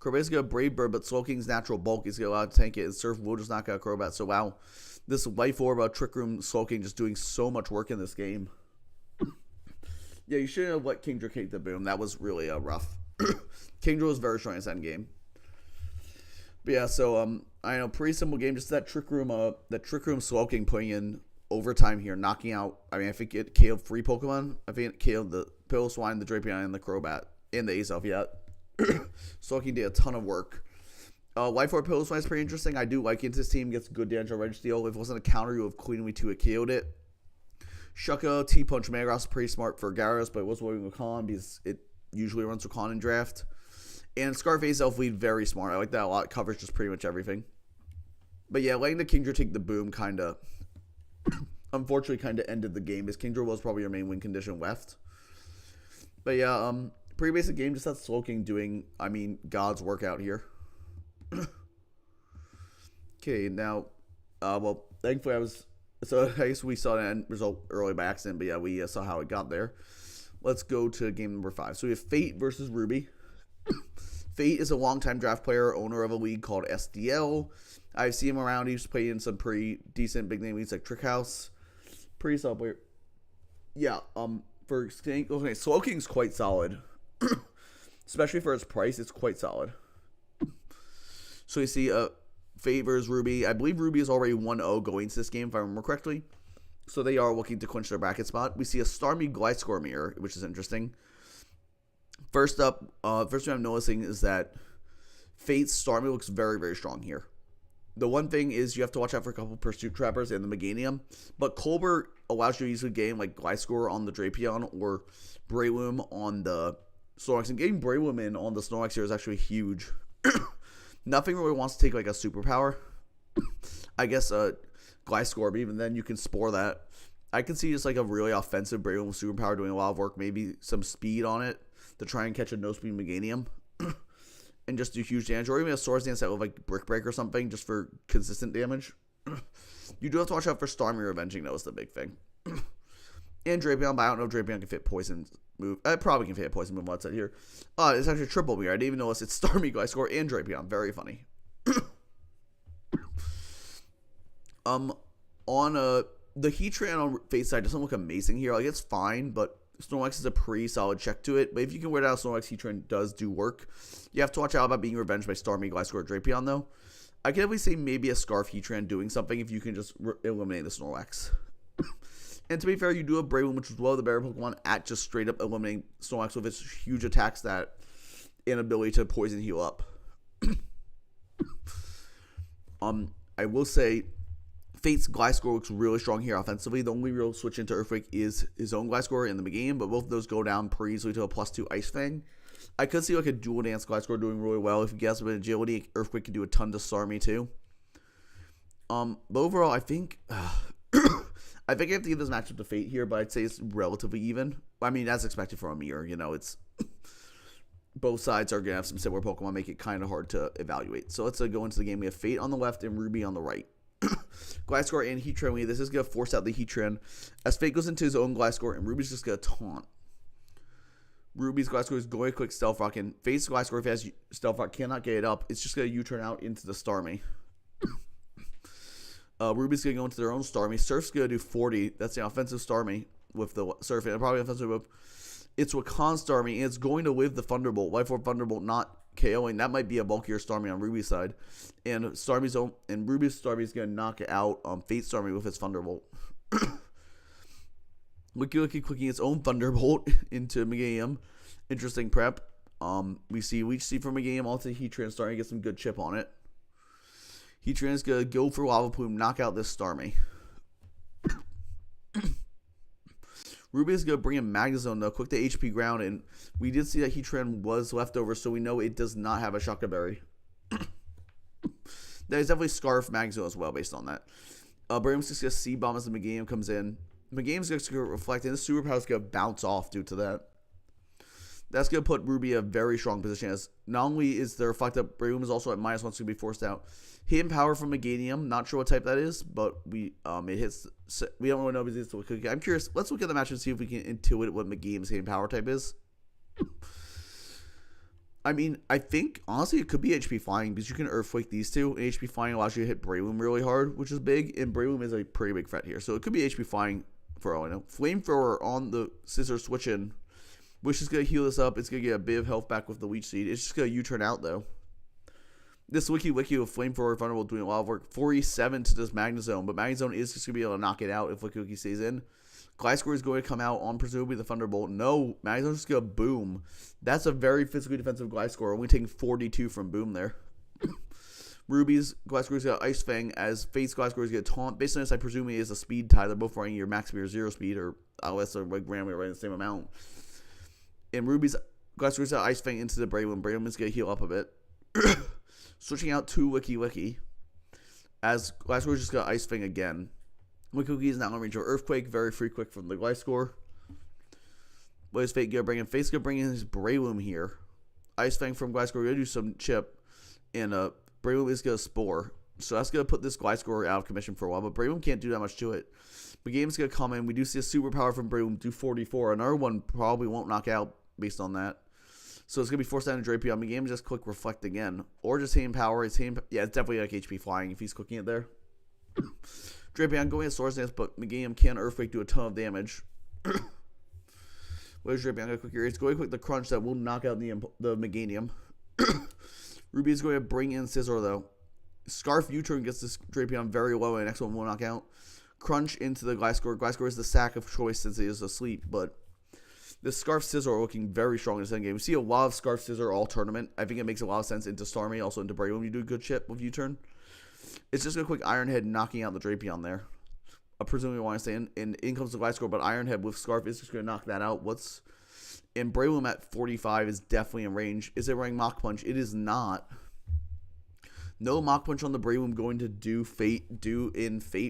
Crobat's going to Brave Bird, but Slowking's natural bulk is going to allow it to tank it, and Surf will just knock out Crobat. So, wow. This Life Orb Trick Room Slowking just doing so much work in this game. Yeah, you shouldn't have let Kingdra take the boom. That was really rough. Kingdra was very strong in this end game. But yeah, so I know, pretty simple game. Just that Trick Room Slowking putting in overtime here, knocking out. I mean, I think it KO'd 3 Pokemon. I think it KO'd the Piloswine, the Drapion, and the Crobat, and the Azelf. Yeah, Slowking did a ton of work. Life Orb Piloswine is pretty interesting. I do like it. This team gets good damage on Registeel. If it wasn't a counter, you would have cleanly to it KO'd it. Shucka, T-Punch, Metagross is pretty smart for Gyarados, but it was working with Wakan because it usually runs Wakan in draft. And Scarf Azelf lead very smart. I like that a lot. It covers just pretty much everything. But yeah, letting the Kingdra take the boom kind of, unfortunately, kind of ended the game, because Kingdra was probably your main win condition left. But yeah, pretty basic game. Just that Slowking doing, I mean, God's work out here. Okay, now, well, thankfully so I guess we saw the end result early by accident, but yeah, we saw how it got there. Let's go to game number 5. So we have Fate versus Ruby. Fate is a longtime draft player, owner of a league called SDL. I've seen him around. He's played in some pretty decent big name leagues like Trick House. Pretty solid player. Yeah, for Slowking's quite solid. Especially for its price, it's quite solid. So you see Fate versus Ruby. I believe Ruby is already 1-0 going into this game, if I remember correctly. So they are looking to clinch their bracket spot. We see a Starmie Gliscor mirror, which is interesting. First up, first thing I'm noticing is that Fate's Starmie looks very, very strong here. The one thing is you have to watch out for a couple Pursuit Trappers and the Meganium. But Colbert allows you to use a game like Gliscor on the Drapion or Breloom on the Snorlax. And getting Breloom in on the Snorlax here is actually huge. Nothing really wants to take like a superpower. I guess Gliscor, but even then you can spore that. I can see just like a really offensive Braylon with Superpower doing a lot of work, maybe some speed on it to try and catch a no-speed Meganium and just do huge damage, or even a Swords Dance set with like Brick Break or something just for consistent damage. You do have to watch out for Starmie Revenging, though, is the big thing. And Drapion, but I don't know if Drapion can fit Poison move. I probably can fit a Poison move on that here. It's actually triple me. I didn't even notice it's Starmie, Gliscor, and Drapion. Very funny. On the Heatran on face side doesn't look amazing here. Like, it's fine, but Snorlax is a pretty solid check to it. But if you can wear out Snorlax, Heatran does do work. You have to watch out about being revenged by Starmie, Gliscor, or Drapion, though. I can definitely say maybe a Scarf Heatran doing something if you can just eliminate the Snorlax. And to be fair, you do have Braylon, which is one of the better Pokemon at just straight up eliminating Snorlax with its huge attack stat and ability to poison heal up. I will say Fate's Gliscor looks really strong here offensively. The only real switch into Earthquake is his own Gliscor in the game, but both of those go down pretty easily to a +2 Ice Fang. I could see like a Dual Dance Gliscor doing really well. If you get some agility, Earthquake can do a ton to Starmie too. But overall, I think I think I have to give this matchup to Fate here, but I'd say it's relatively even. I mean, as expected from a mirror, you know, it's both sides are going to have some similar Pokemon, make it kind of hard to evaluate. So let's go into the game. We have Fate on the left and Ruby on the right. Gliscor and Heatran. This is going to force out the Heatran as Fate goes into his own Gliscor, and Ruby's just going to taunt. Ruby's Gliscor is going to quick Stealth Rock, and Fate's Gliscor, if he has Stealth Rock, cannot get it up. It's just going to U-turn out into the Starmie. Ruby's going to go into their own Starmie. Surf's going to do 40. That's the offensive Starmie with the Surf, and probably offensive move. It's Wakan Starmie, and it's going to live the Thunderbolt. Life Orb Thunderbolt not KOing. That might be a bulkier Starmie on Ruby's side. And Ruby's Starmie is going to knock out Fate Starmie with its Thunderbolt. Wiki clicking its own Thunderbolt into Meganium. Interesting prep. We see Leech Seed from Meganium onto Heatran starting to get some good chip on it. Heatran is going to go for Lava Plume, knock out this Starmie. Ruby is going to bring in Magnezone, though, quick to HP ground, and we did see that Heatran was leftover, so we know it does not have a Shaka Berry. That is definitely Scarf Magnezone as well, based on that. Braum's just going to C-Bomb as the Meganium comes in. Meganium's going to reflect, and the Superpower is going to bounce off due to that. That's going to put Ruby in a very strong position, as not only is the Reflect Up, Braum is also at -1, so going to be forced out. Hidden Power from Meganium, not sure what type that is, but it hits. We don't really know if it's Cookie. I'm curious. Let's look at the match and see if we can intuit what Meganium's Hidden Power type is. I mean, I think honestly it could be HP Flying because you can Earthquake these two, and HP Flying allows you to hit Braum really hard, which is big, and Braum is a pretty big threat here, so it could be HP Flying for all I know. Flamethrower on the Scissor switch in, which is going to heal this up. It's going to get a bit of health back with the Leech Seed. It's just going to U-turn out, though. This Wiki with Flamethrower Thunderbolt doing a lot of work. 47 to this Magnezone, but Magnezone is just going to be able to knock it out if Wiki stays in. Gliscor is going to come out on presumably the Thunderbolt. No, Magnezone's just going to boom. That's a very physically defensive Gliscor, only taking 42 from boom there. Ruby's Gliscor is going to Ice Fang, as Fate's Gliscor is going to taunt. Based on this, I presume he is a speed tie. They're both running your max speed or 0 speed, or unless they're like randomly running the same amount. And Ruby's Gliscor is going to Ice Fang into the Braum. Braum is going to heal up a bit. Switching out to Wiki, as Gliscor is just going to Ice Fang again. Wiki is now going to range of Earthquake, very free quick from the Gliscor. What is Fate going to bring in? Fate's going to bring in his Braum here. Ice Fang from Gliscor, going to do some chip, and Braum is going to Spore. So that's going to put this Gliscor out of commission for a while, but Braum can't do that much to it. The game's going to come in. We do see a Superpower from Braum do 44. Another one probably won't knock out based on that. So it's going to be forced down to Drapion. The game just click Reflect again. Or just Hidden Power. It's definitely like HP Flying if he's cooking it there. Drapion going at Swords Dance, but Meganium can Earthquake do a ton of damage. What is Drapion going to quick here? It's going to quick the Crunch that will knock out the Meganium. Ruby is going to bring in Scizor, though. Scarf U-turn gets this Drapion very low, and the next one will knock out. Crunch into the Gliscor. Gliscor is the sack of choice since he is asleep, but the Scarf Scizor looking very strong in this endgame. We see a lot of Scarf Scizor all tournament. I think it makes a lot of sense into Starmie, also into Braum. You do a good chip with U-turn. It's just a quick Iron Head knocking out the Drapion there. I presume you want to stay in. And in comes the Gliscor, but Iron Head with Scarf is just going to knock that out. And Braum at 45 is definitely in range. Is it running Mach Punch? It is not. No Mach Punch on the Brave. I'm going to do Fate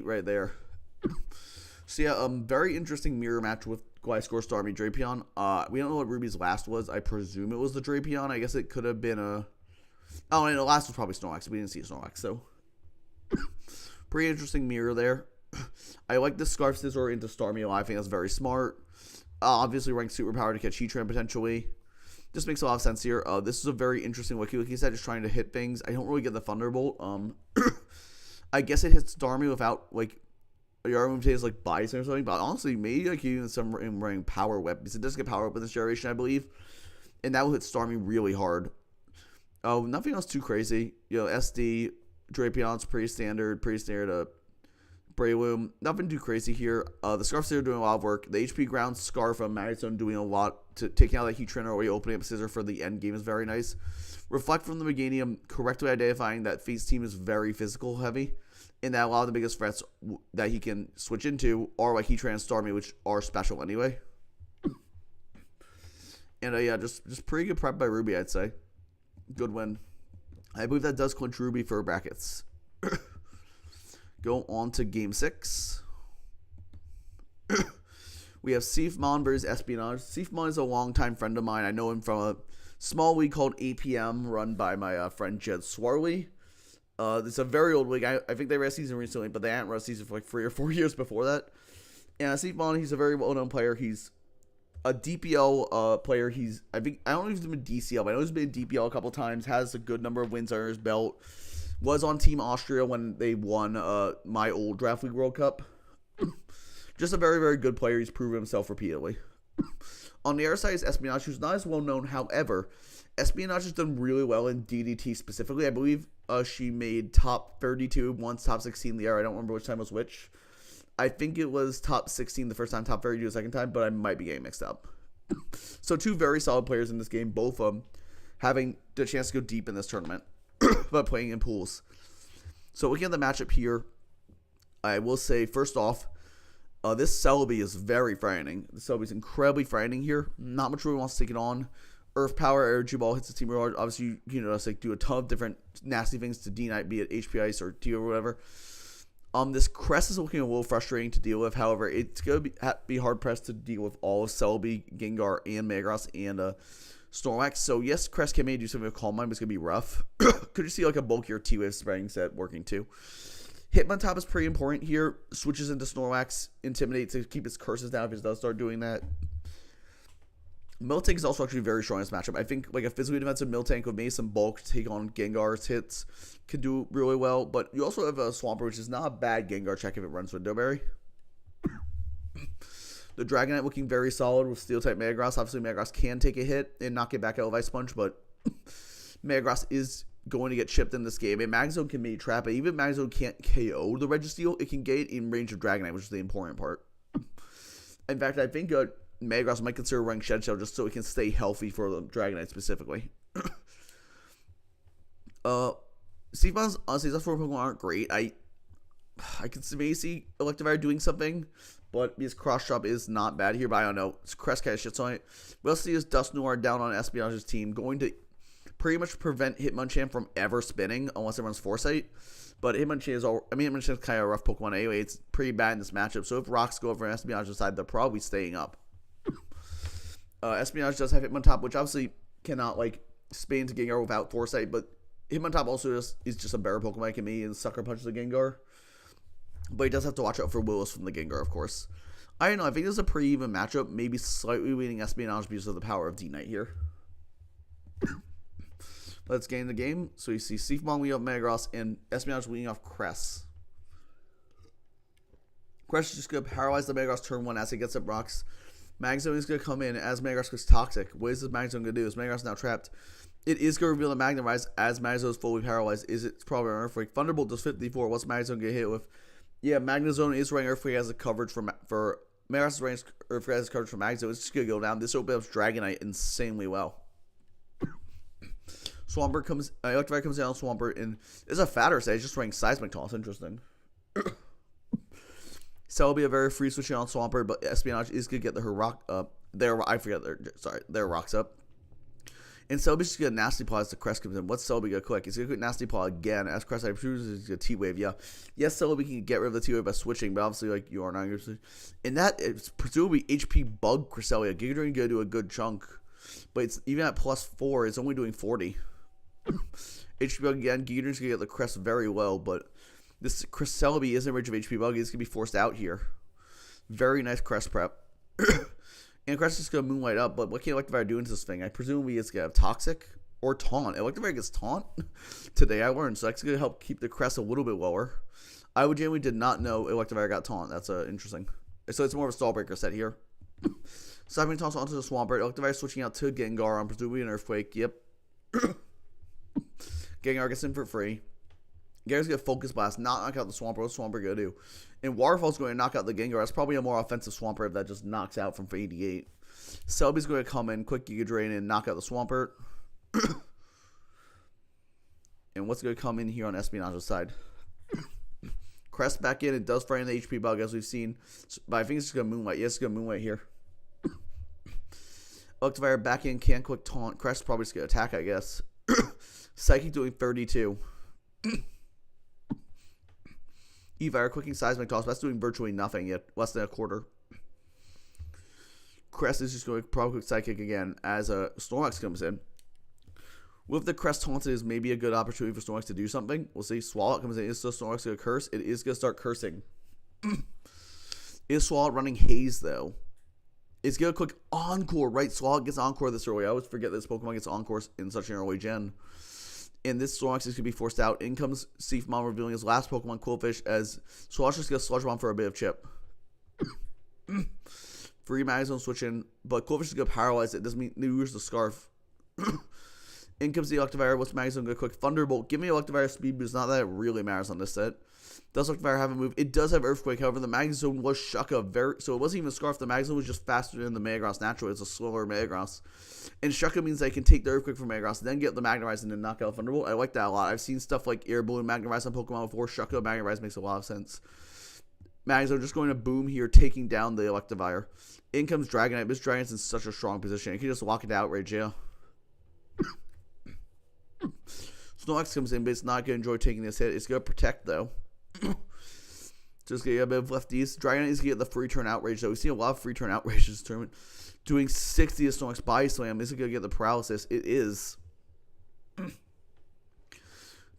right there. So yeah, very interesting mirror match with Gliscor, Starmie, Drapion. We don't know what Ruby's last was. I presume it was the Drapion. I guess it could have been a... Oh, and the last was probably Snorlax. We didn't see Snorlax, so... Pretty interesting mirror there. I like the Scarf Scissor into Starmie Alive. I think that's very smart. Obviously, rank Superpower to catch Heatran potentially. Just makes a lot of sense here. This is a very interesting Wiki. Like he said, just trying to hit things. I don't really get the Thunderbolt. I guess it hits Starmie without, like, your move is like Bison or something. But honestly, maybe like even some running Power Whip. Because it does get Power Whip in this generation, I believe. And that will hit Starmie really hard. Oh, nothing else too crazy. You know, SD, Drapion's pretty standard. Breloom, nothing too crazy here. The Scarf are doing a lot of work. The HP Ground Scarf from Magneton doing a lot to taking out that Heatran or opening up Scissor for the end game is very nice. Reflect from the Meganium, correctly identifying that Fate's team is very physical heavy, and that a lot of the biggest threats that he can switch into are like Heatran and Starmie, which are special anyway. And yeah, just pretty good prep by Ruby, I'd say. Good win. I believe that does clinch Ruby for brackets. Go on to Game 6. We have Seafmon versus Espionage. Seafmon is a longtime friend of mine. I know him from a small league called APM run by my friend Jed Swarley. It's a very old league. I think they ran a season recently, but they hadn't run a season for like 3 or 4 years before that. And Seafmon, he's a very well-known player. He's a DPL player. I don't know if he's been DCL, but I know he's been DPL a couple times. Has a good number of wins under his belt. Was on Team Austria when they won my old Draft League World Cup. Just a very, very good player. He's proven himself repeatedly. On the other side is Espionage, who's not as well known. However, Espionage has done really well in DDT specifically. I believe she made top 32 once, top 16 the year. I don't remember which time was which. I think it was top 16 the first time, top 32 the second time, but I might be getting mixed up. So 2 very solid players in this game, both of them having the chance to go deep in this tournament, but playing in pools. So looking at the matchup here, I will say, first off, this Celebi is very frightening. The Celebi is incredibly frightening here. Not much really wants to take it on. Earth Power, Energy Ball hits the team real hard. Obviously, it's like do a ton of different nasty things to D-Knight, be it HP Ice or T or whatever. This Crest is looking a little frustrating to deal with. However, it's going to be hard-pressed to deal with all of Celebi, Gengar, and Metagross, and Snorlax. So, yes, Crest can maybe do something with Calm Mind, but it's going to be rough. Could you see like a bulkier T-Wave spreading set working too? Hitmontop is pretty important here. Switches into Snorlax, Intimidate to keep its curses down if it does start doing that. Miltank is also actually very strong in this matchup. I think like a physically defensive Miltank with maybe some bulk to take on Gengar's hits could do really well. But you also have a Swampert, which is not a bad Gengar check if it runs with Doughberry. The Dragonite looking very solid with Steel-type Metagross. Obviously, Metagross can take a hit and knock it back out of Ice Punch, but Metagross is going to get chipped in this game. And Magzone can maybe trap it. Even if Magzone can't KO the Registeel, it can get in range of Dragonite, which is the important part. In fact, I think Metagross might consider running Shed Shell just so it can stay healthy for the Dragonite specifically. Seafmon's, honestly, these four Pokemon aren't great. I can maybe see Electivire doing something, but his Cross Chop is not bad here, but I don't know. Crest kind of shits on it. We also see his Dusknoir down on Espionage's team, going to pretty much prevent Hitmonchan from ever spinning unless it runs Foresight. But Hitmonchan is kind of a rough Pokemon anyway. It's pretty bad in this matchup. So if Rocks go over on Espionage's side, they're probably staying up. Espionage does have Hitmontop, which obviously cannot like spin into Gengar without Foresight, but Hitmontop also is just a better Pokemon like me and Sucker Punches the Gengar. But he does have to watch out for Willis from the Gengar, of course. I don't know. I think this is a pretty even matchup. Maybe slightly leaning Espionage because of the power of D-Knight here. Let's get in the game. So you see Seafmon leading off Metagross and Espionage leading off Cress. Cress is just going to paralyze the Metagross turn 1 as it gets up rocks. Magzone is going to come in as Metagross goes toxic. What is this Magzone going to do? Is Metagross now trapped? It is going to reveal the Magnemize as Magzone is fully paralyzed. It's probably an Earthquake. Thunderbolt does 54. What's Magzone going to hit with? Yeah, Magnezone is running Earthquake as a coverage for Metagross is running Earthquake as a coverage for Magzone. It's just going to go down. This opens up Dragonite insanely well. Swampert Electivire comes down on Swampert, and it's a fatter stage. Just running Seismic Toss. Interesting. So it'll be a very free switching on Swampert, but Espionage is going to get their rocks up. And Selby's just going to Nasty Paw as the Crest comes in. What's Selby going to click? He's going to click Nasty Paw again. As Crest, I presume he's going to T-Wave, yeah. Yes, Selby can get rid of the T-Wave by switching, but obviously, like, you are not going to. And that is presumably HP Bug Cresselia. Giga Drain going to do a good chunk. But it's even at +4, it's only doing 40. HP Bug again. Giga Drain's going to get the Crest very low, but this Cresselia isn't rich of HP Bug. He's going to be forced out here. Very nice Crest prep. And Crest is going to Moonlight up, but what can Electivire do into this thing? I presume it's going to have Toxic or Taunt. Electivire gets Taunt today, I learned, so that's going to help keep the Crest a little bit lower. I would genuinely did not know Electivire got Taunt. That's interesting. So it's more of a Stall Breaker set here. Cycling Taunt onto the Swampert. Electivire switching out to Gengar on presumably an Earthquake. Yep. Gengar gets in for free. Gengar's going to Focus Blast, not knock out the Swampert. What's Swampert going to do? And Waterfall's going to knock out the Gengar. That's probably a more offensive Swampert that just knocks out from 88. Selby's going to come in, quick Giga Drain, and knock out the Swampert. And what's going to come in here on Espionage's side? Crest back in. It does frighten the HP Bug, as we've seen. But I think it's just going to Moonlight. Yes, it's going to Moonlight here. Electivire back in, can't quick Taunt. Crest probably just going to attack, I guess. Psychic doing 32. Evire quicking Seismic Toss. That's doing virtually nothing yet. Less than a quarter. Crest is just going to probably quick Psychic again as Snorlax comes in. With the Crest taunted is maybe a good opportunity for Snorlax to do something. We'll see. Swallow comes in. Is still Snorlax going to curse? It is going to start cursing. Is Swallow running Haze, though? It's going to quick Encore, right? Swallow gets Encore this early. I always forget this Pokemon gets Encore in such an early gen. And this Snorlax is going to be forced out. In comes Seafmon revealing his last Pokemon, Quillfish, as Snorlax just gets Sludge Bomb for a bit of chip. Free Magazine switch in, but Quillfish is going to paralyze it. Doesn't mean they use the Scarf. In comes the Electivire. What's Magazine going to quick? Thunderbolt. Give me Electivire speed boost. Not that it really matters on this set. Does Electivire have a move? It does have Earthquake. However, the Magazine was Shucka. So it wasn't even a Scarf. The Magazine was just faster than the Metagross naturally. It's a slower Metagross. And Shucka means they can take the Earthquake from Metagross, then get the Magnetize and then knock out Thunderbolt. I like that a lot. I've seen stuff like Air Balloon Magnetize on Pokemon before. Shucka Magnetize makes a lot of sense. Magazine just going to boom here, taking down the Electivire. In comes Dragonite. This Dragonite's in such a strong position. It can just lock it out right, yeah. Snorlax comes in, but it's not going to enjoy taking this hit. It's going to protect, though. Just get a bit of lefties. Dragonite is going to get the free turn outrage, though. We see a lot of free turn outrage this tournament. Doing 60 to Snorlax Body Slam. Is it going to get the paralysis? It is.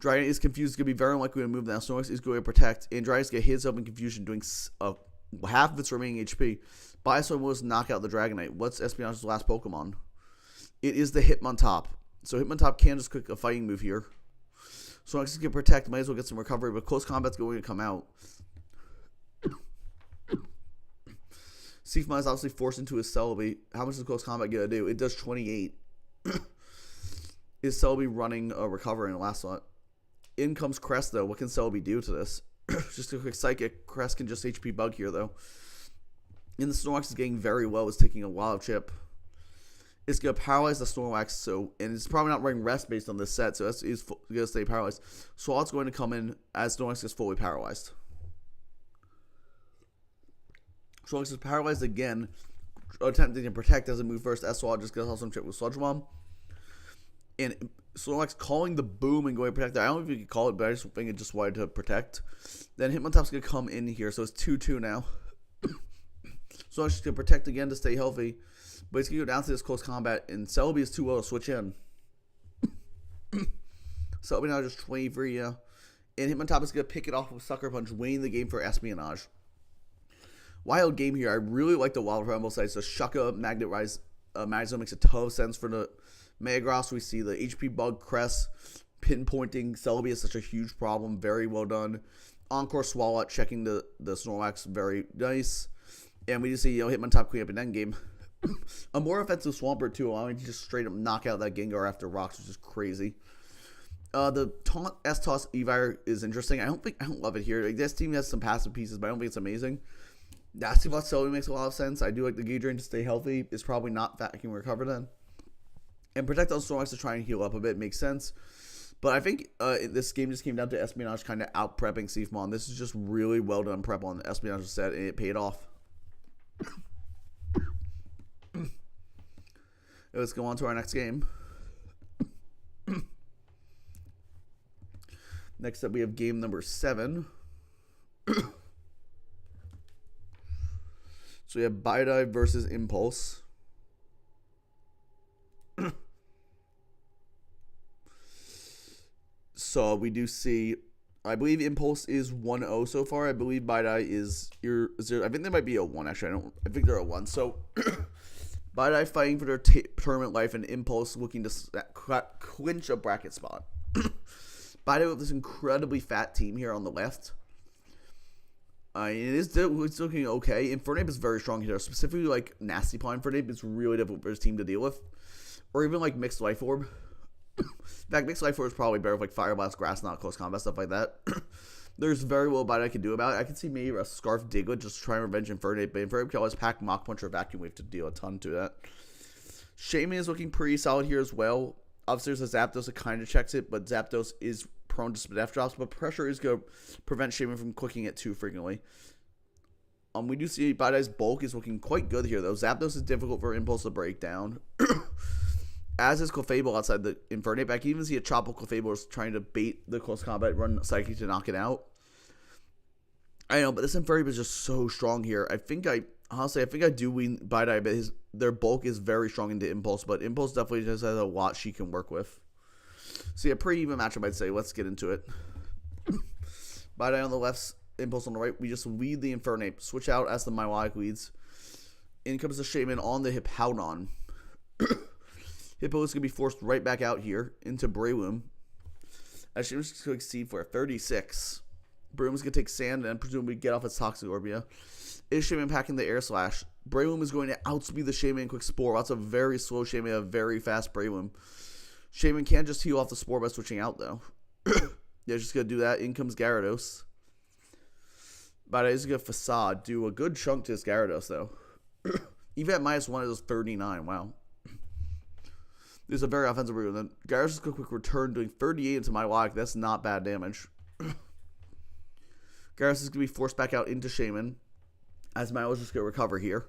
Dragonite is confused. It's going to be very unlikely to move now. Snorlax is going to protect. And Dragonite's going to hit up in confusion, doing half of its remaining HP. Body Slam will knock out the Dragonite. What's Espionage's last Pokemon? It is the Hitmontop. So Hitmontop can just click a fighting move here. Snorlax is going to protect. Might as well get some recovery, but close combat's going to come out. Seafmon is obviously forced into his Celebi. How much is close combat going to do? It does 28. Is Celebi running a recovery in the last slot? In comes Crest, though. What can Celebi do to this? Just a quick Psychic. Crest can just HP Bug here, though. And the Snorlax is getting very low. It's taking a lot of chip. It's going to paralyze the Snorlax, and it's probably not running Rest based on this set, so it's going to stay paralyzed. Swalot's going to come in as Snorlax gets fully paralyzed. Snorlax is paralyzed again, attempting to protect, doesn't move first. As Swalot just gets off some chip with Sludge Bomb. And Snorlax calling the boom and going to protect. I don't know if you could call it, but I just think it just wanted to protect. Then Hitmontop's going to come in here, so it's 2-2 now. Snorlax is going to protect again to stay healthy. But it's going to go down to this close combat, and Celebi is too low to switch in. Celebi now just 23, yeah. And Hitmontop is going to pick it off with Sucker Punch, winning the game for Espionage. Wild game here. I really like the wild on both sides. So Shucka, Magnetize, Magzone makes a ton of sense for the Metagross. We see the HP Bug, Crest, pinpointing Celebi is such a huge problem. Very well done. Encore Swalot checking the Snorlax. Very nice. And we just see Hitmontop clean up an endgame. A more offensive Swampert too, allowing to just straight up knock out that Gengar after rocks, which is crazy. The Taunt S-Toss Evire is interesting. I don't love it here. Like, this team has some passive pieces, but I don't think it's amazing. Nasty Paw Celebi makes a lot of sense. I do like the Giga Drain to stay healthy. It's probably not vacuum recover then. And Protect on Snorlax to try and heal up a bit makes sense. But I think this game just came down to Espionage kind of out-prepping Seafmon. This is just really well done prep on the Espionage set, and it paid off. Let's go on to our next game. Next up, we have game number 7. So we have Bidai versus Impulse. So we do see, I believe Impulse is 1-0 so far. I believe Bidai is 0. I think they might be a 1 actually. I think they're a 1. So Bidai fighting for their tournament life, and Impulse looking to clinch a bracket spot. Bidai with this incredibly fat team here on the left. It's looking okay. Infernape is very strong here. Specifically, like Nasty Paw Infernape is really difficult for his team to deal with. Or even like Mixed Life Orb. In fact, Mixed Life Orb is probably better with like Fire Blast, Grass Knot, Close Combat, stuff like that. There's very little Bidai can do about it. I can see maybe a Scarf Diglett just trying to revenge Infernape, but Infernape can always pack Mach Punch or Vacuum Wave to deal a ton to that. Shaman is looking pretty solid here as well. Obviously, there's a Zapdos that kind of checks it, but Zapdos is prone to Spadef drops, but pressure is going to prevent Shaman from clicking it too frequently. We do see Bidai's bulk is looking quite good here, though. Zapdos is difficult for Impulse to break down. As is Clefable outside the Infernape. I can even see a Chople Clefable is trying to bait the close combat, run Psychic to knock it out. I know, but this Infernape is just so strong here. I think I do win Bidai, but their bulk is very strong into Impulse, but Impulse definitely just has a lot she can work with. So yeah, pretty even matchup, I'd say. Let's get into it. Bidai on the left, Impulse on the right. We just lead the Infernape. Switch out as the Milotic leads. In comes the Shaman on the Hippowdon. Hippo is going to be forced right back out here into Breloom. As Shaman's going to succeed for 36. Breloom's going to take Sand and presumably get off its Toxic Orbia. Is Shaman packing the Air Slash? Breloom is going to outspeed the Shaman in Quick Spore. That's a very slow Shaman, a very fast Breloom. Shaman can't just heal off the Spore by switching out, though. Yeah, just going to do that. In comes Gyarados. But he's going to Facade. Do a good chunk to his Gyarados, though. Even at -1, it was 39. Wow. This is a very offensive Breloom. Then Gyarados is going to quick return, doing 38 into Milotic. That's not bad damage. Gyarados is going to be forced back out into Shaman. As Milo's just going to recover here.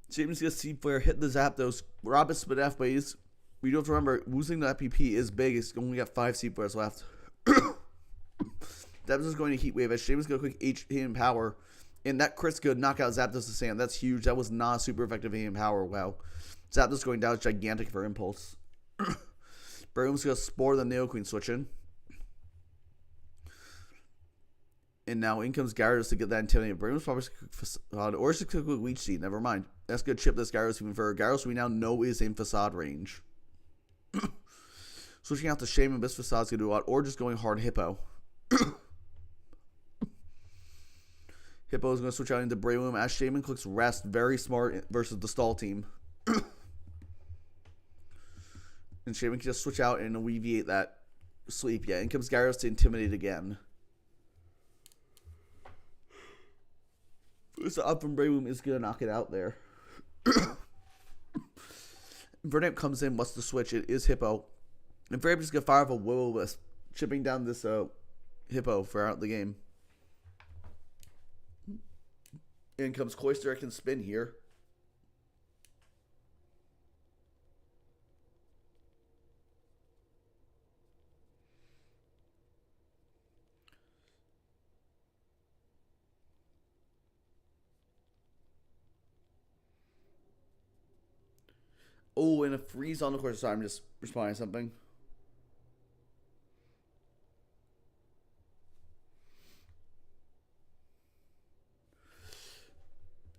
Shaman's going to see Flare, hit the Zapdos, rob his Spadef, but we do have to remember, losing the FPP is big. It's only got 5 Seed Flares left. Zapdos is going to Heat Wave as Shaman's going to quick H-Hit and Power. And that crit's going to knock out Zapdos to Sand. That's huge. That was not super effective Hit and Power. Wow. Zapdos going down is gigantic for Impulse. Breloom's going to Spore the Nidoqueen switching. And now in comes Gyarados to get that Intimidate. Breloom's probably Facade, or just a quick Leech Seed. Never mind. That's going to chip this Gyarados even further. Gyarados we now know is in Facade range. Switching out to Shaman, this Facade's going to do a lot. Or just going hard Hippo. Hippo is going to switch out into Breloom as Shaman clicks Rest. Very smart versus the stall team. And Shaman can just switch out and alleviate that sleep. Yeah, in comes Gyarados to Intimidate again. This up from Breloom is going to knock it out there. Infernape comes in, wants to switch. It is Hippo. Infernape is going to fire off a Will-O-Wisp, chipping down this Hippo for out the game. In comes Cloyster. I can spin here. Oh, and a freeze on the course. Sorry, I'm just responding to something.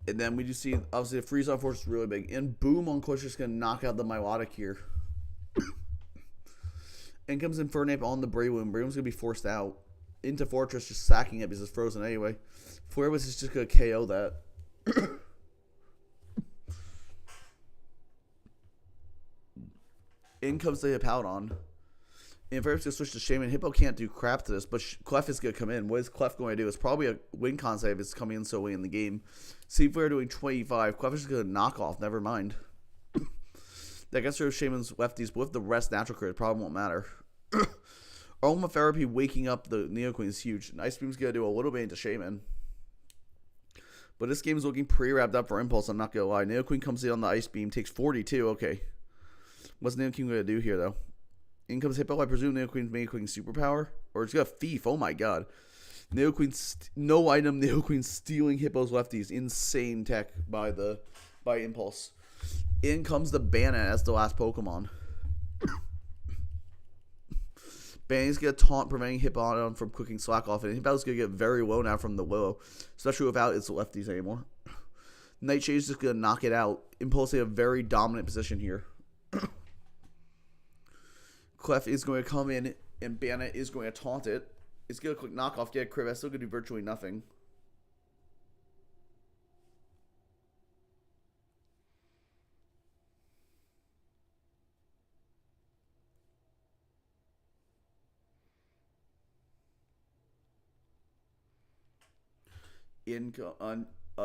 And then we do see, obviously, the freeze on force is really big. And boom on course is going to knock out the Milotic here. In comes Infernape on the Breloom. Breloom's going to be forced out into Fortress, just sacking it because it's frozen anyway. Flare-Blitz is just going to KO that. In comes the Hippowdon. Infernape's going to switch to Shaman. Hippo can't do crap to this, but Clef is going to come in. What is Clef going to do? It's probably a win con save. It's coming in so late in the game. See if we're doing 25. Clef is going to knock off. Never mind. That gets rid of Shaman's lefties, but with the rest natural crit, it probably won't matter. Aromatherapy waking up the Nidoqueen is huge. Ice Beam's going to do a little bit into Shaman. But this game is looking pretty wrapped up for Impulse, I'm not going to lie. Nidoqueen comes in on the Ice Beam, takes 42. Okay. What's Nidoqueen going to do here, though? In comes Hippo. I presume Nidoqueen's Nidoqueen superpower? Or it's got Thief. Oh my god. Nidoqueen, no item. Nidoqueen stealing Hippo's lefties. Insane tech by Impulse. In comes the Banna as the last Pokemon. Banna's going to taunt, preventing Hippowdon from clicking Slack off. And Hippowdon's going to get very low now from the Willow. Especially without its lefties anymore. Nightshade's just going to knock it out. Impulse in a very dominant position here. Clef is going to come in, and Banna is going to taunt it. It's going to click knockoff, get a crit. That's still going to do virtually nothing.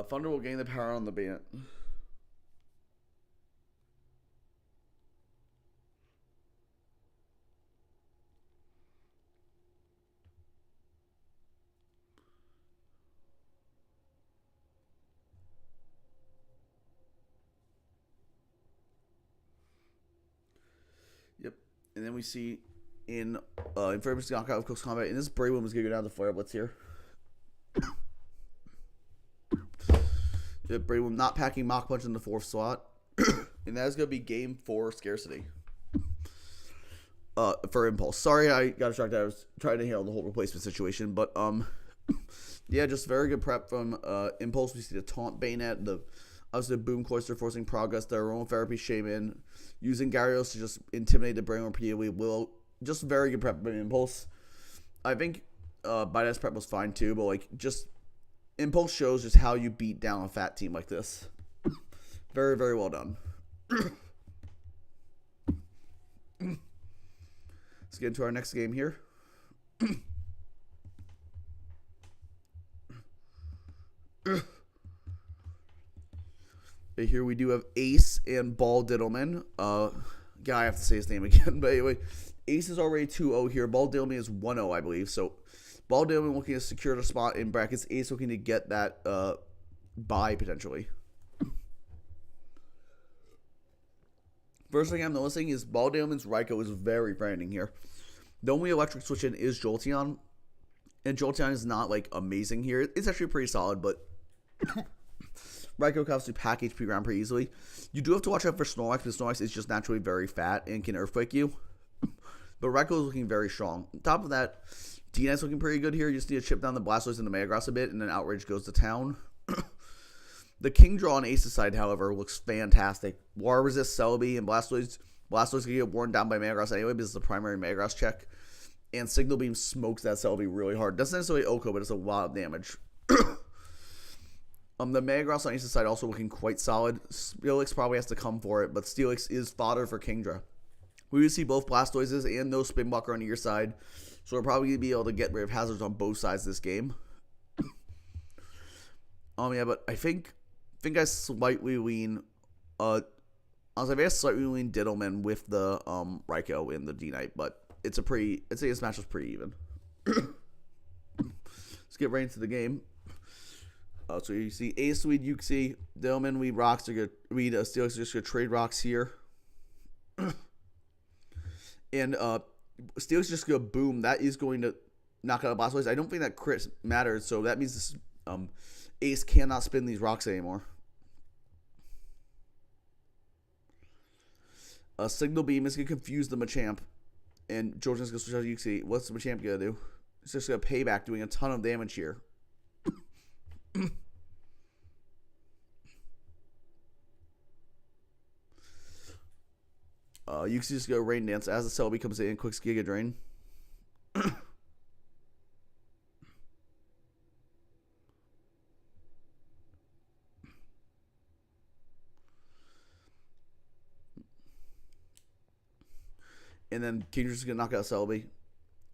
Thunder will gain the power on the Banna. Yep. And then we see in Infernus knockout of Close Combat, and this Brave Woman is going to go down the Fire Blitz here. Brave Woman not packing Mach Punch in the 4th slot. And that is going to be game 4 Scarcity. For Impulse. Sorry I got distracted. I was trying to handle the whole replacement situation. But, yeah, just very good prep from Impulse. We see the Taunt Bayonet, obviously the Boom Cloister forcing progress, the Aromatherapy Shaman, using Gyarados to just intimidate the Brain repeatedly. Just very good prep by Impulse. I think Bidet's prep was fine too, but like just Impulse shows just how you beat down a fat team like this. Very, very well done. Let's get into our next game here. Here we do have Ace and Ball Diddleman. Guy, I have to say his name again. But anyway, Ace is already 2-0 here. Ball Diddleman is 1-0, I believe. So Ball Diddleman looking to secure the spot in brackets. Ace looking to get that bye potentially. First thing I'm noticing is Ball Diddleman's Raikou is very frightening here. The only electric switch in is Jolteon. And Jolteon is not like amazing here. It's actually pretty solid, but Raikou can obviously pack HP ground pretty easily. You do have to watch out for Snorlax, because Snorlax is just naturally very fat and can Earthquake you. But Raikou is looking very strong. On top of that, D-Knight's looking pretty good here. You just need to chip down the Blastoise and the Metagross a bit, and then Outrage goes to town. The Kingdra on Ace's side, however, looks fantastic. Water Resist, Celebi, and Blastoise. Blastoise can get worn down by Metagross anyway, because it's the primary Metagross check. And Signal Beam smokes that Celebi really hard. Doesn't necessarily OHKO, but it's a lot of damage. The Metagross on Ace's side also looking quite solid. Steelix probably has to come for it, but Steelix is fodder for Kingdra. We will see both Blastoises and no Spinbucker on either side, so we're probably going to be able to get rid of hazards on both sides of this game. Yeah, but I think I slightly lean, I slightly lean Diddleman with the Raikou in the D-Knight, but I'd say this match was pretty even. Let's get right into the game. So you see Ace lead Uxie, Diddleman lead Rocks. Steelix are just gonna trade Rocks here. And Steelix just gonna boom. That is going to knock out Blastoise. I don't think that crit matters, so that means this Ace cannot spin these Rocks anymore. Signal Beam is gonna confuse the Machamp, and Jordan's gonna switch out Uxie. What's the Machamp gonna do? He's just gonna payback, doing a ton of damage here. Uxie just go Rain Dance as the Celebi comes in. Quick Giga Drain. And then Kingdra's just gonna knock out Celebi.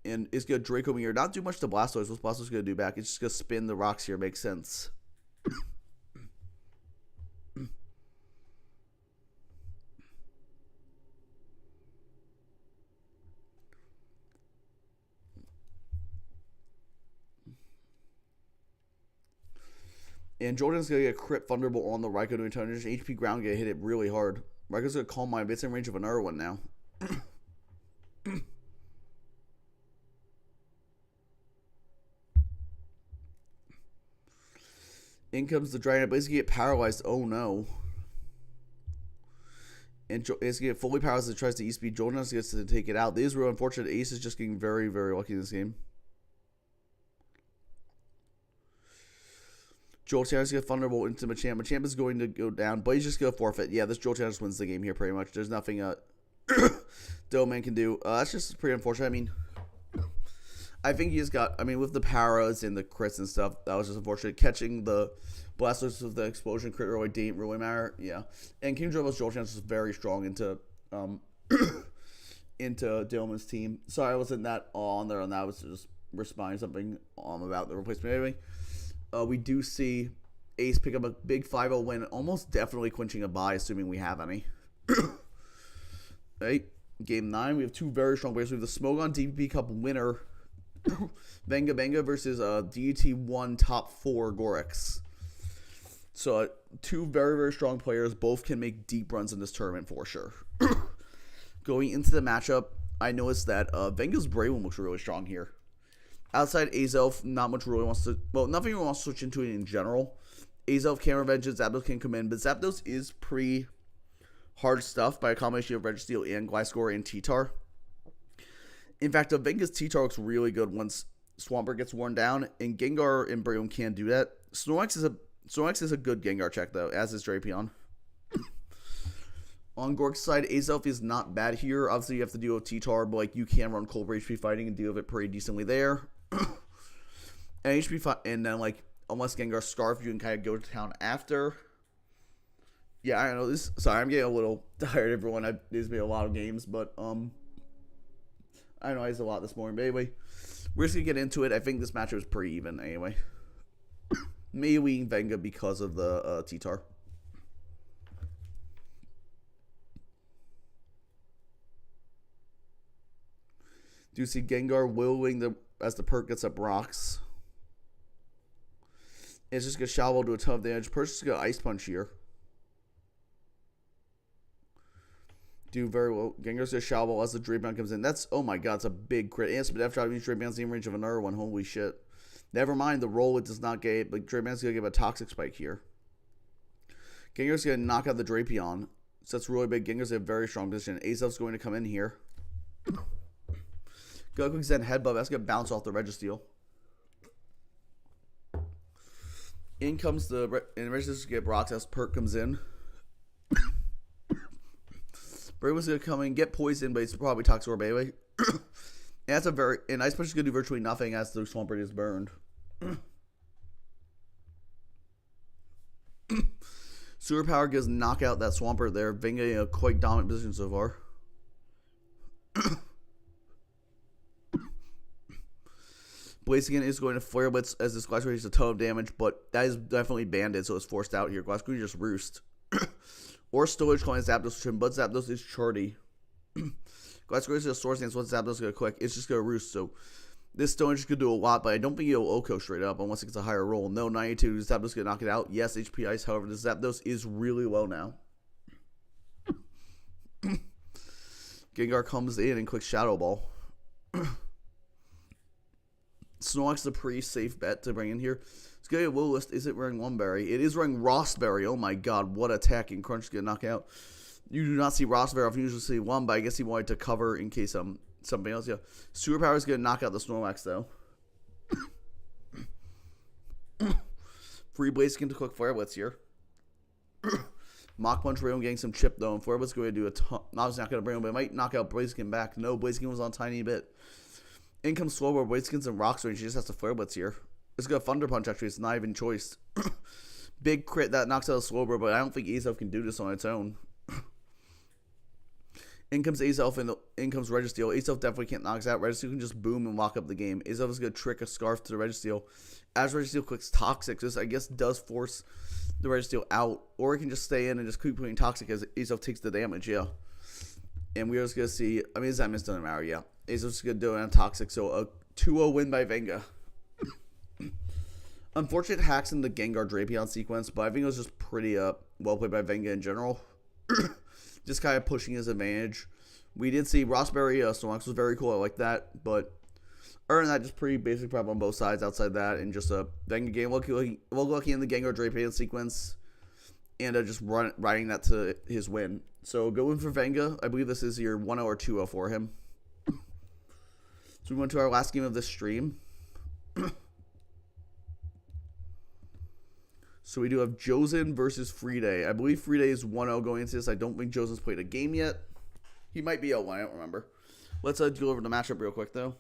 And it's gonna Draco Meteor. Not do much to Blastoise. What's Blastoise gonna do back? It's just gonna spin the Rocks here. Makes sense. And Jordan's going to get a crit Thunderbolt on the Raikou doing tonnage. HP ground get hit it really hard. Raikou's going to Calm Mind, but it's in range of another one now. In comes the Dragon, but he's going to get paralyzed. Oh no. And it's going to get fully paralyzed as it tries to E-Speed. Jordan gets to take it out. This is real unfortunate. Ace is just getting very, very lucky in this game. Jolteon's going to Thunderbolt into Machamp. Machamp is going to go down, but he's just going to forfeit. Yeah, this Jolteon just wins the game here pretty much. There's nothing Doman can do. That's just pretty unfortunate. I mean, I think he's got, I mean, with the paras and the crits and stuff, that was just unfortunate. Catching the Blasters with the explosion crit really didn't really matter. Yeah. And King Drogo's Jolteon is very strong into Dillman's team. Sorry, I wasn't that on there on that. I was just responding to something about the replacement. Anyway, we do see Ace pick up a big 5-0 win, almost definitely clinching a bye, assuming we have any. Right. Game 9, we have two very strong players. We have the Smogon DPP Cup winner, Venga versus DT1 top 4 Gorex. So two very, very strong players. Both can make deep runs in this tournament for sure. Going into the matchup, I noticed that Venga's Brave One looks really strong here. Outside Azelf, not much really wants to... Well, nothing really wants to switch into it in general. Azelf can revenge it, Zapdos can come in, but Zapdos is pretty hard stuff by a combination of Registeel and Gliscor and T-Tar. In fact, Venga's T-Tar looks really good once Swampert gets worn down, and Gengar and Brave One can't do that. Snorlax is a good Gengar check, though, as is Drapion. On Gork's side, Azelf is not bad here. Obviously, you have to deal with T-Tar, but like, you can run Cobra HP fighting and deal with it pretty decently there. And and then, like, unless Gengar Scarf, you can kind of go to town after. Yeah, I don't know. Sorry, I'm getting a little tired, everyone. There's been a lot of games, but, I know I used a lot this morning, but anyway, we're just going to get into it. I think this matchup is pretty even anyway. Maybe we Venga because of the T-Tar. Do you see Gengar willing as the perk gets up rocks? It's just going to Shadow Ball do a ton of damage. Perk's just going to Ice Punch here. Do very well. Gengar's going to Shadow Ball as the Drapion comes in. That's, oh my god, it's a big crit. And Spadef shot means Drapion's in range of another one. Holy shit. Never mind the roll, it does not get, but Drapion's going to give a Toxic Spike here. Gengar's going to knock out the Drapion. So that's really big. Gengar's in a very strong position. Azelf's going to come in here. Go quick Zen Headbutt. That's going to bounce off the Registeel. In comes the Registeel's going to get Brock's as perk comes in. Brave One's going to come in, get poisoned, but it's probably Toxic Orb anyway. And that's and Ice Punch is going to do virtually nothing as the Swampert is burned. Superpower gives knockout that Swampert there. Venga in a quite dominant position so far. Blaziken is going to Flare Blitz as this Gliscor takes a ton of damage, but that is definitely Banded, so it's forced out here. Gliscor just Roost. Or Storage calling Zapdos to him, but Zapdos is Charty. Gliscor is a Swords Dance once Zapdos is going to click. It's just going to Roost, so this Storage could do a lot, but I don't think he'll Oko straight up unless it gets a higher roll. No, 92, Zapdos going to knock it out. Yes, HP Ice, however, the Zapdos is really low now. Gengar comes in and clicks Shadow Ball. Snorlax is a pretty safe bet to bring in here. It's going to get Lilist. Is it running Lumberry? It is running Rostberry. Oh my god, what attacking Crunch is going to knock out. You do not see Rostberry. I usually see one, but I guess he wanted to cover in case something else. Yeah, Superpower is going to knock out the Snorlax though. Free Blaziken to click Flare Blitz here. Mach Punch Rayon getting some chip though, and Flare Blitz is going to do a ton. Obviously not going to bring him, but it might knock out Blaziken back. No, Blaziken was on a tiny bit. In comes Slowbro, Blaziken's in Rocks range. She just has to Flare Blitz here. It's got Thunder Punch actually. It's not even choice. Big crit that knocks out Slowbro, but I don't think Azelf can do this on its own. In comes Azelf and in comes Registeel. Azelf definitely can't knock us out. Registeel can just boom and lock up the game. Azelf is going to trick a Scarf to the Registeel. As Registeel clicks Toxic, this I guess does force the Registeel out. Or it can just stay in and just keep putting Toxic as Azelf takes the damage, yeah. And we're just going to see, I mean, Zamis doesn't matter, yeah. Azelf's going to do it on Toxic, so a 2-0 win by Venga. Unfortunate hacks in the Gengar Drapion sequence, but I think it was just pretty well played by Venga in general. Just kind of pushing his advantage. We did see Rossberry Snorlax was very cool. I like that, but other than that, just pretty basic prep on both sides. Outside that, and just a Venga game. Lucky in the Gengar Drapion sequence, and just riding that to his win. So going for Venga. I believe this is your 1-0 or 2-0 for him. So we went to our last game of this stream. So we do have Josen versus Friday. I believe Friday is 1-0 going into this. I don't think Josen's played a game yet. He might be 0-1. I don't remember. Let's go over the matchup real quick, though.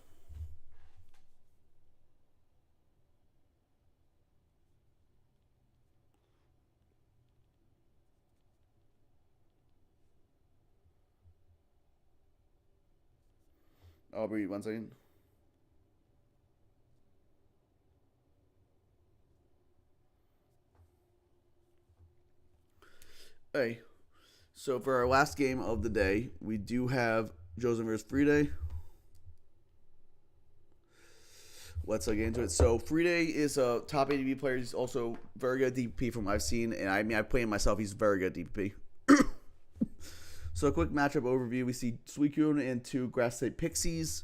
I'll be 1 second. Hey, so for our last game of the day, we do have Josen versus Friday. Let's get into it. So Friday is a top ADP player. He's also very good at DPP from what I've seen, and I mean I play him myself. He's very good at DPP. So a quick matchup overview. We see Suicune and 2 Grass Type Pixies.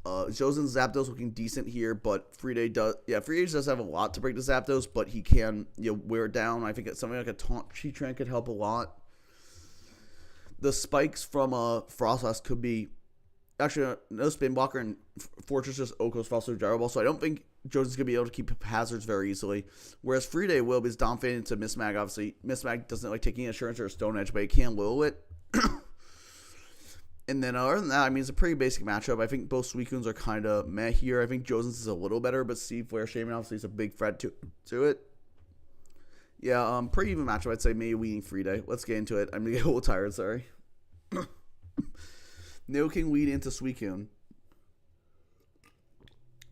Josen's Zapdos looking decent here, but Friday does have a lot to break the Zapdos, but he can wear it down. I think it's something like a Taunt Heatran could help a lot. The spikes from Frostlass could be actually no Spin Blocker, and Fortress just Oko's Foster Gyro Ball, so I don't think Josen's gonna be able to keep hazards very easily. Whereas Friday will, because Donphan into Mismag. Obviously, Mismag doesn't like taking Assurance or Stone Edge, but he can Lil it. And then other than that, I mean, it's a pretty basic matchup. I think both Suicunes are kind of meh here. I think Josen's is a little better, but Steve Flare Shaman obviously is a big threat to it. Yeah, pretty even matchup. I'd say maybe leading Friday. Let's get into it. I'm going to get a little tired, sorry. Nidoking lead into Suicune.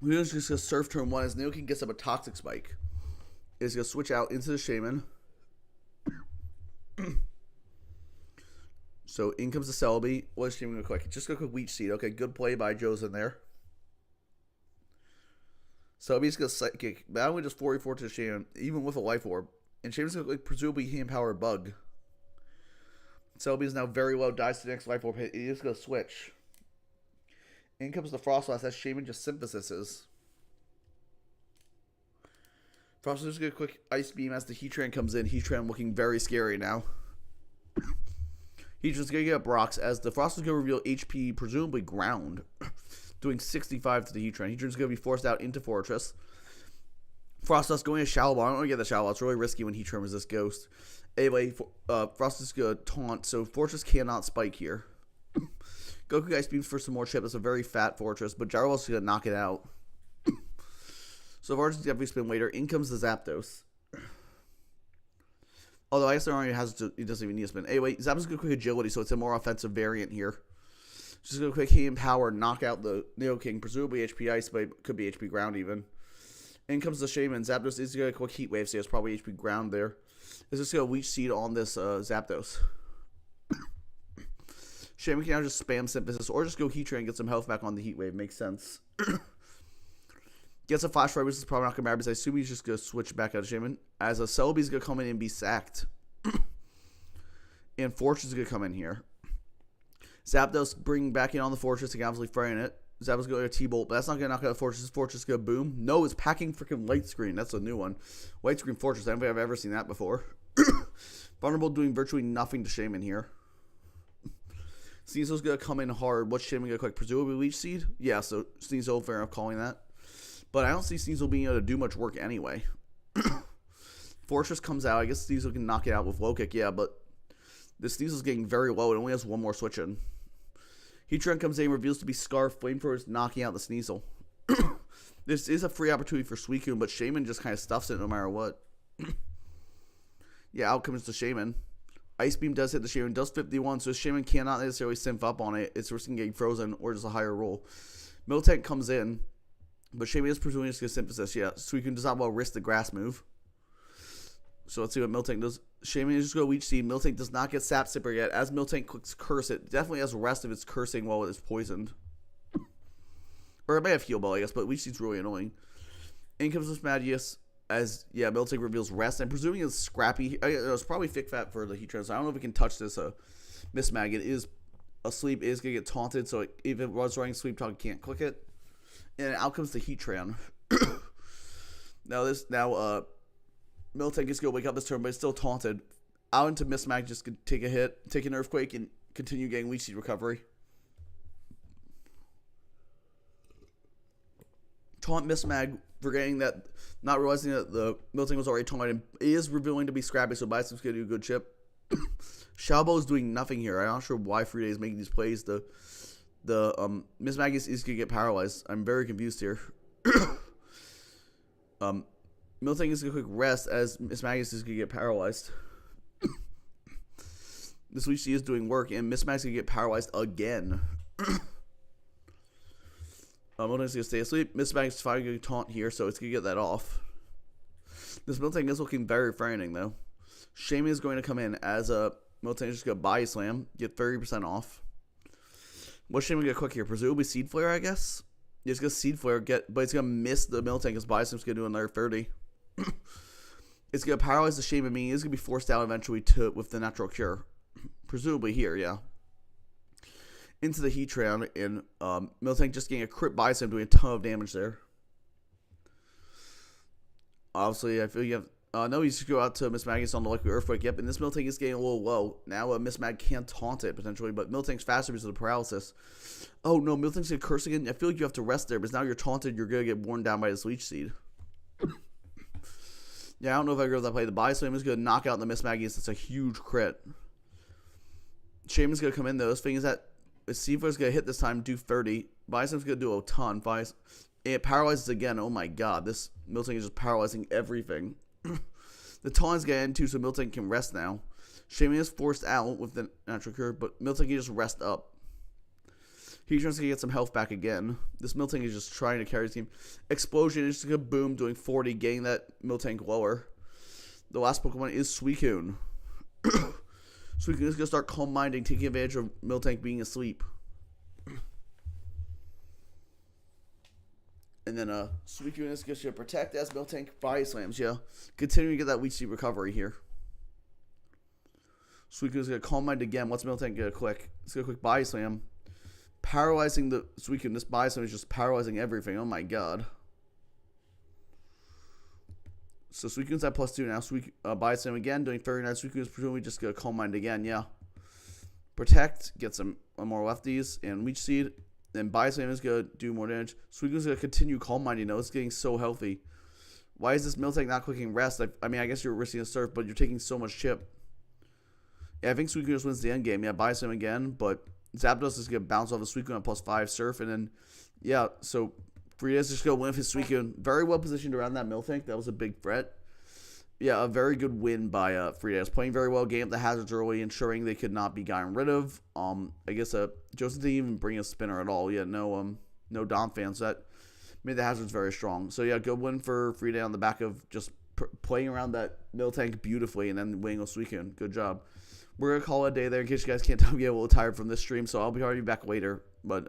We're just going to surf turn 1 as Nidoking gets up a Toxic Spike. It's going to switch out into the Shaman. So in comes the Celebi. What's Shaman go quick? Just go quick Leech Seed. Okay, good play by Josen there. Celebi's going to Psychic. Not only just 44 to Shaman, even with a Life Orb. And Shaman's going to presumably Hand Power Bug. Celebi is now very low. Dies to the next Life Orb hit. He is going to switch. In comes the Frostlass as Shaman just synthesizes. Frostlass is going to quick Ice Beam as the Heatran comes in. Heatran looking very scary now. He's just going to get rocks as the Frost is going to reveal HP, presumably ground, doing 65 to the Heatran. Heatran's going to be forced out into Fortress. Frostdust going to Shallow Ball. I don't want to get the Shallow Ball. It's really risky when Heatran resists Ghost. Anyway, Frost is going to taunt, so Fortress cannot spike here. Goku Ice Beams for some more chip. It's a very fat Fortress, but Gyro Ball's going to knock it out. So Fortress is definitely spin later. In comes the Zapdos. Although I guess he doesn't even need to spin. Anyway, Zapdos going to quick Agility, so it's a more offensive variant here. Just going to quick Hand Power, knock out the Nidoking, presumably HP Ice, but it could be HP Ground even. In comes the Shaman. Zapdos is going to quick Heat Wave, so it's probably HP Ground there. It's just going to Leech Seed on this Zapdos. Shaman can now just spam Synthesis, or just go Heatran and get some health back on the Heat Wave. Makes sense. Gets a Flash Fire, which is probably not going to matter, because I assume he's just going to switch back out of Shaman. As a Celebi's going to come in and be sacked. And Fortress is going to come in here. Zapdos bringing back in on the Fortress, and obviously firing it. Zapdos going to T-Bolt, but that's not going to knock out the Fortress. Fortress is going to boom. No, it's packing freaking Light Screen. That's a new one. Light Screen Fortress. I don't think I've ever seen that before. Vulnerable doing virtually nothing to Shaman here. Sneasel's going to come in hard. What's Shaman going to click? Presumably Leech Seed? Yeah, so Sneasel, fair enough calling that. But I don't see Sneasel being able to do much work anyway. Fortress comes out. I guess Sneasel can knock it out with Low Kick, yeah, but the Sneasel's getting very low. It only has one more switch in. Heatran comes in, reveals to be Scarf. Flamethrower is knocking out the Sneasel. This is a free opportunity for Suicune, but Shaman just kind of stuffs it no matter what. Yeah, out comes the Shaman. Ice Beam does hit the Shaman, does 51, so Shaman cannot necessarily synth up on it. It's risking getting frozen or just a higher roll. Miltank comes in, but Shaman is presumably just going to Synthesis. Yeah, Suicune does not well risk the grass move. So let's see what Miltank does. Shaman is just going to Leech Seed. Miltank does not get Sap Sipper yet. As Miltank clicks Curse, it definitely has rest if it's cursing while it is poisoned. Or it may have Heal Ball, I guess, but Leech Seed's really annoying. In comes Mismagius as, Miltank reveals rest. I'm presuming it's Scrappy. It's probably Thick Fat for the Heatran, so I don't know if we can touch this Mismag. It is asleep, it is going to get taunted, so if it was running Sleep Talk, can't click it. And out comes the Heatran. Now, Miltank is going to wake up this turn, but it's still taunted. Out into Mismag, just going to take a hit, take an Earthquake, and continue getting Leech Seed recovery. Taunt Mismag, forgetting that, not realizing that the Miltank was already taunted, and is revealing to be Scrappy, so Bison's going to do a good chip. Xiaobo is doing nothing here. I'm not sure why Free Day is making these plays. The Mismag is going to get paralyzed. I'm very confused here. Miltank is going to quick rest as Mismagius is going to get paralyzed. This Leech Seed is doing work, and Mismag is going to get paralyzed again. Miltank's going to stay asleep. Mismag is finally going to taunt here, so it's going to get that off. This Miltank is looking very frightening, though. Shaman is going to come in as a Miltank is just going to Body Slam, get 30% off. What's Shaman going to quick here? Presumably Seed Flare, I guess? It's going to Seed Flare, but it's going to miss the Miltank because Body Slam's going to do another 30. It's going to paralyze the Shaman, meaning it's going to be forced out eventually with the Natural Cure. Presumably here, yeah. Into the Heatran, and Miltank just getting a crit Body Slam, doing a ton of damage there. Obviously, I feel you have... no, he's just go out to Mismagius on the Lucky Earthquake. Yep, and this Miltank is getting a little low. Now, Mismag can't taunt it, potentially, but Miltank's faster because of the paralysis. Oh, no, Miltank's going to curse again. I feel like you have to rest there, because now you're taunted, you're going to get worn down by this Leech Seed. Yeah, I don't know if I agree with that play. The Body Slam is going to knock out the Mismagius. That's a huge crit. Shaman's going to come in, though. This thing is that Seaflare's going to hit this time, do 30. Body Slam's going to do a ton. It paralyzes again. Oh, my God. This Miltank is just paralyzing everything. The taunts get into, so Miltank can rest now. Shaman is forced out with the Natural Cure, but Miltank can just rest up. Heatran's going to get some health back again. This Miltank is just trying to carry his team. Explosion is just going to boom, doing 40, getting that Miltank lower. The last Pokemon is Suicune. Suicune is going to start Calm Minding, taking advantage of Miltank being asleep. And then Suicune is going to protect as Miltank Body Slams, yeah. Continuing to get that Leech Seed recovery here. Suicune is going to Calm Mind again. What's Miltank going to click? It's going to click Body Slam. Paralyzing the Suicune. This Body Slam is just paralyzing everything. Oh my God. So Suicune's at +2 now. Body Slam again, doing 39. Suicune is presumably just going to Calm Mind again, yeah. Protect, get some more lefties, and Leech Seed. Then Body Slam is going to do more damage. Suicune's going to continue Calm Mind. You know, it's getting so healthy. Why is this Miltank not clicking Rest? I mean, I guess you're risking a Surf, but you're taking so much chip. Yeah, I think Suicune just wins the end game. Yeah, Body Slam again, but Zapdos is going to bounce off the Suicune at +5 Surf, and then, yeah, so Frieda's just going to win with his Suicune. Very well positioned around that Miltank. That was a big threat. Yeah, a very good win by Frieda's. Playing very well, getting up the hazards early, ensuring they could not be gotten rid of. I guess Joseph didn't even bring a spinner at all. Yeah, no Dom fans. That made the hazards very strong. So, yeah, good win for Frieda on the back of just playing around that Miltank beautifully and then winning a Suicune. Good job. We're going to call it a day there in case you guys can't tell me I'm a little tired from this stream, so I'll be back later. But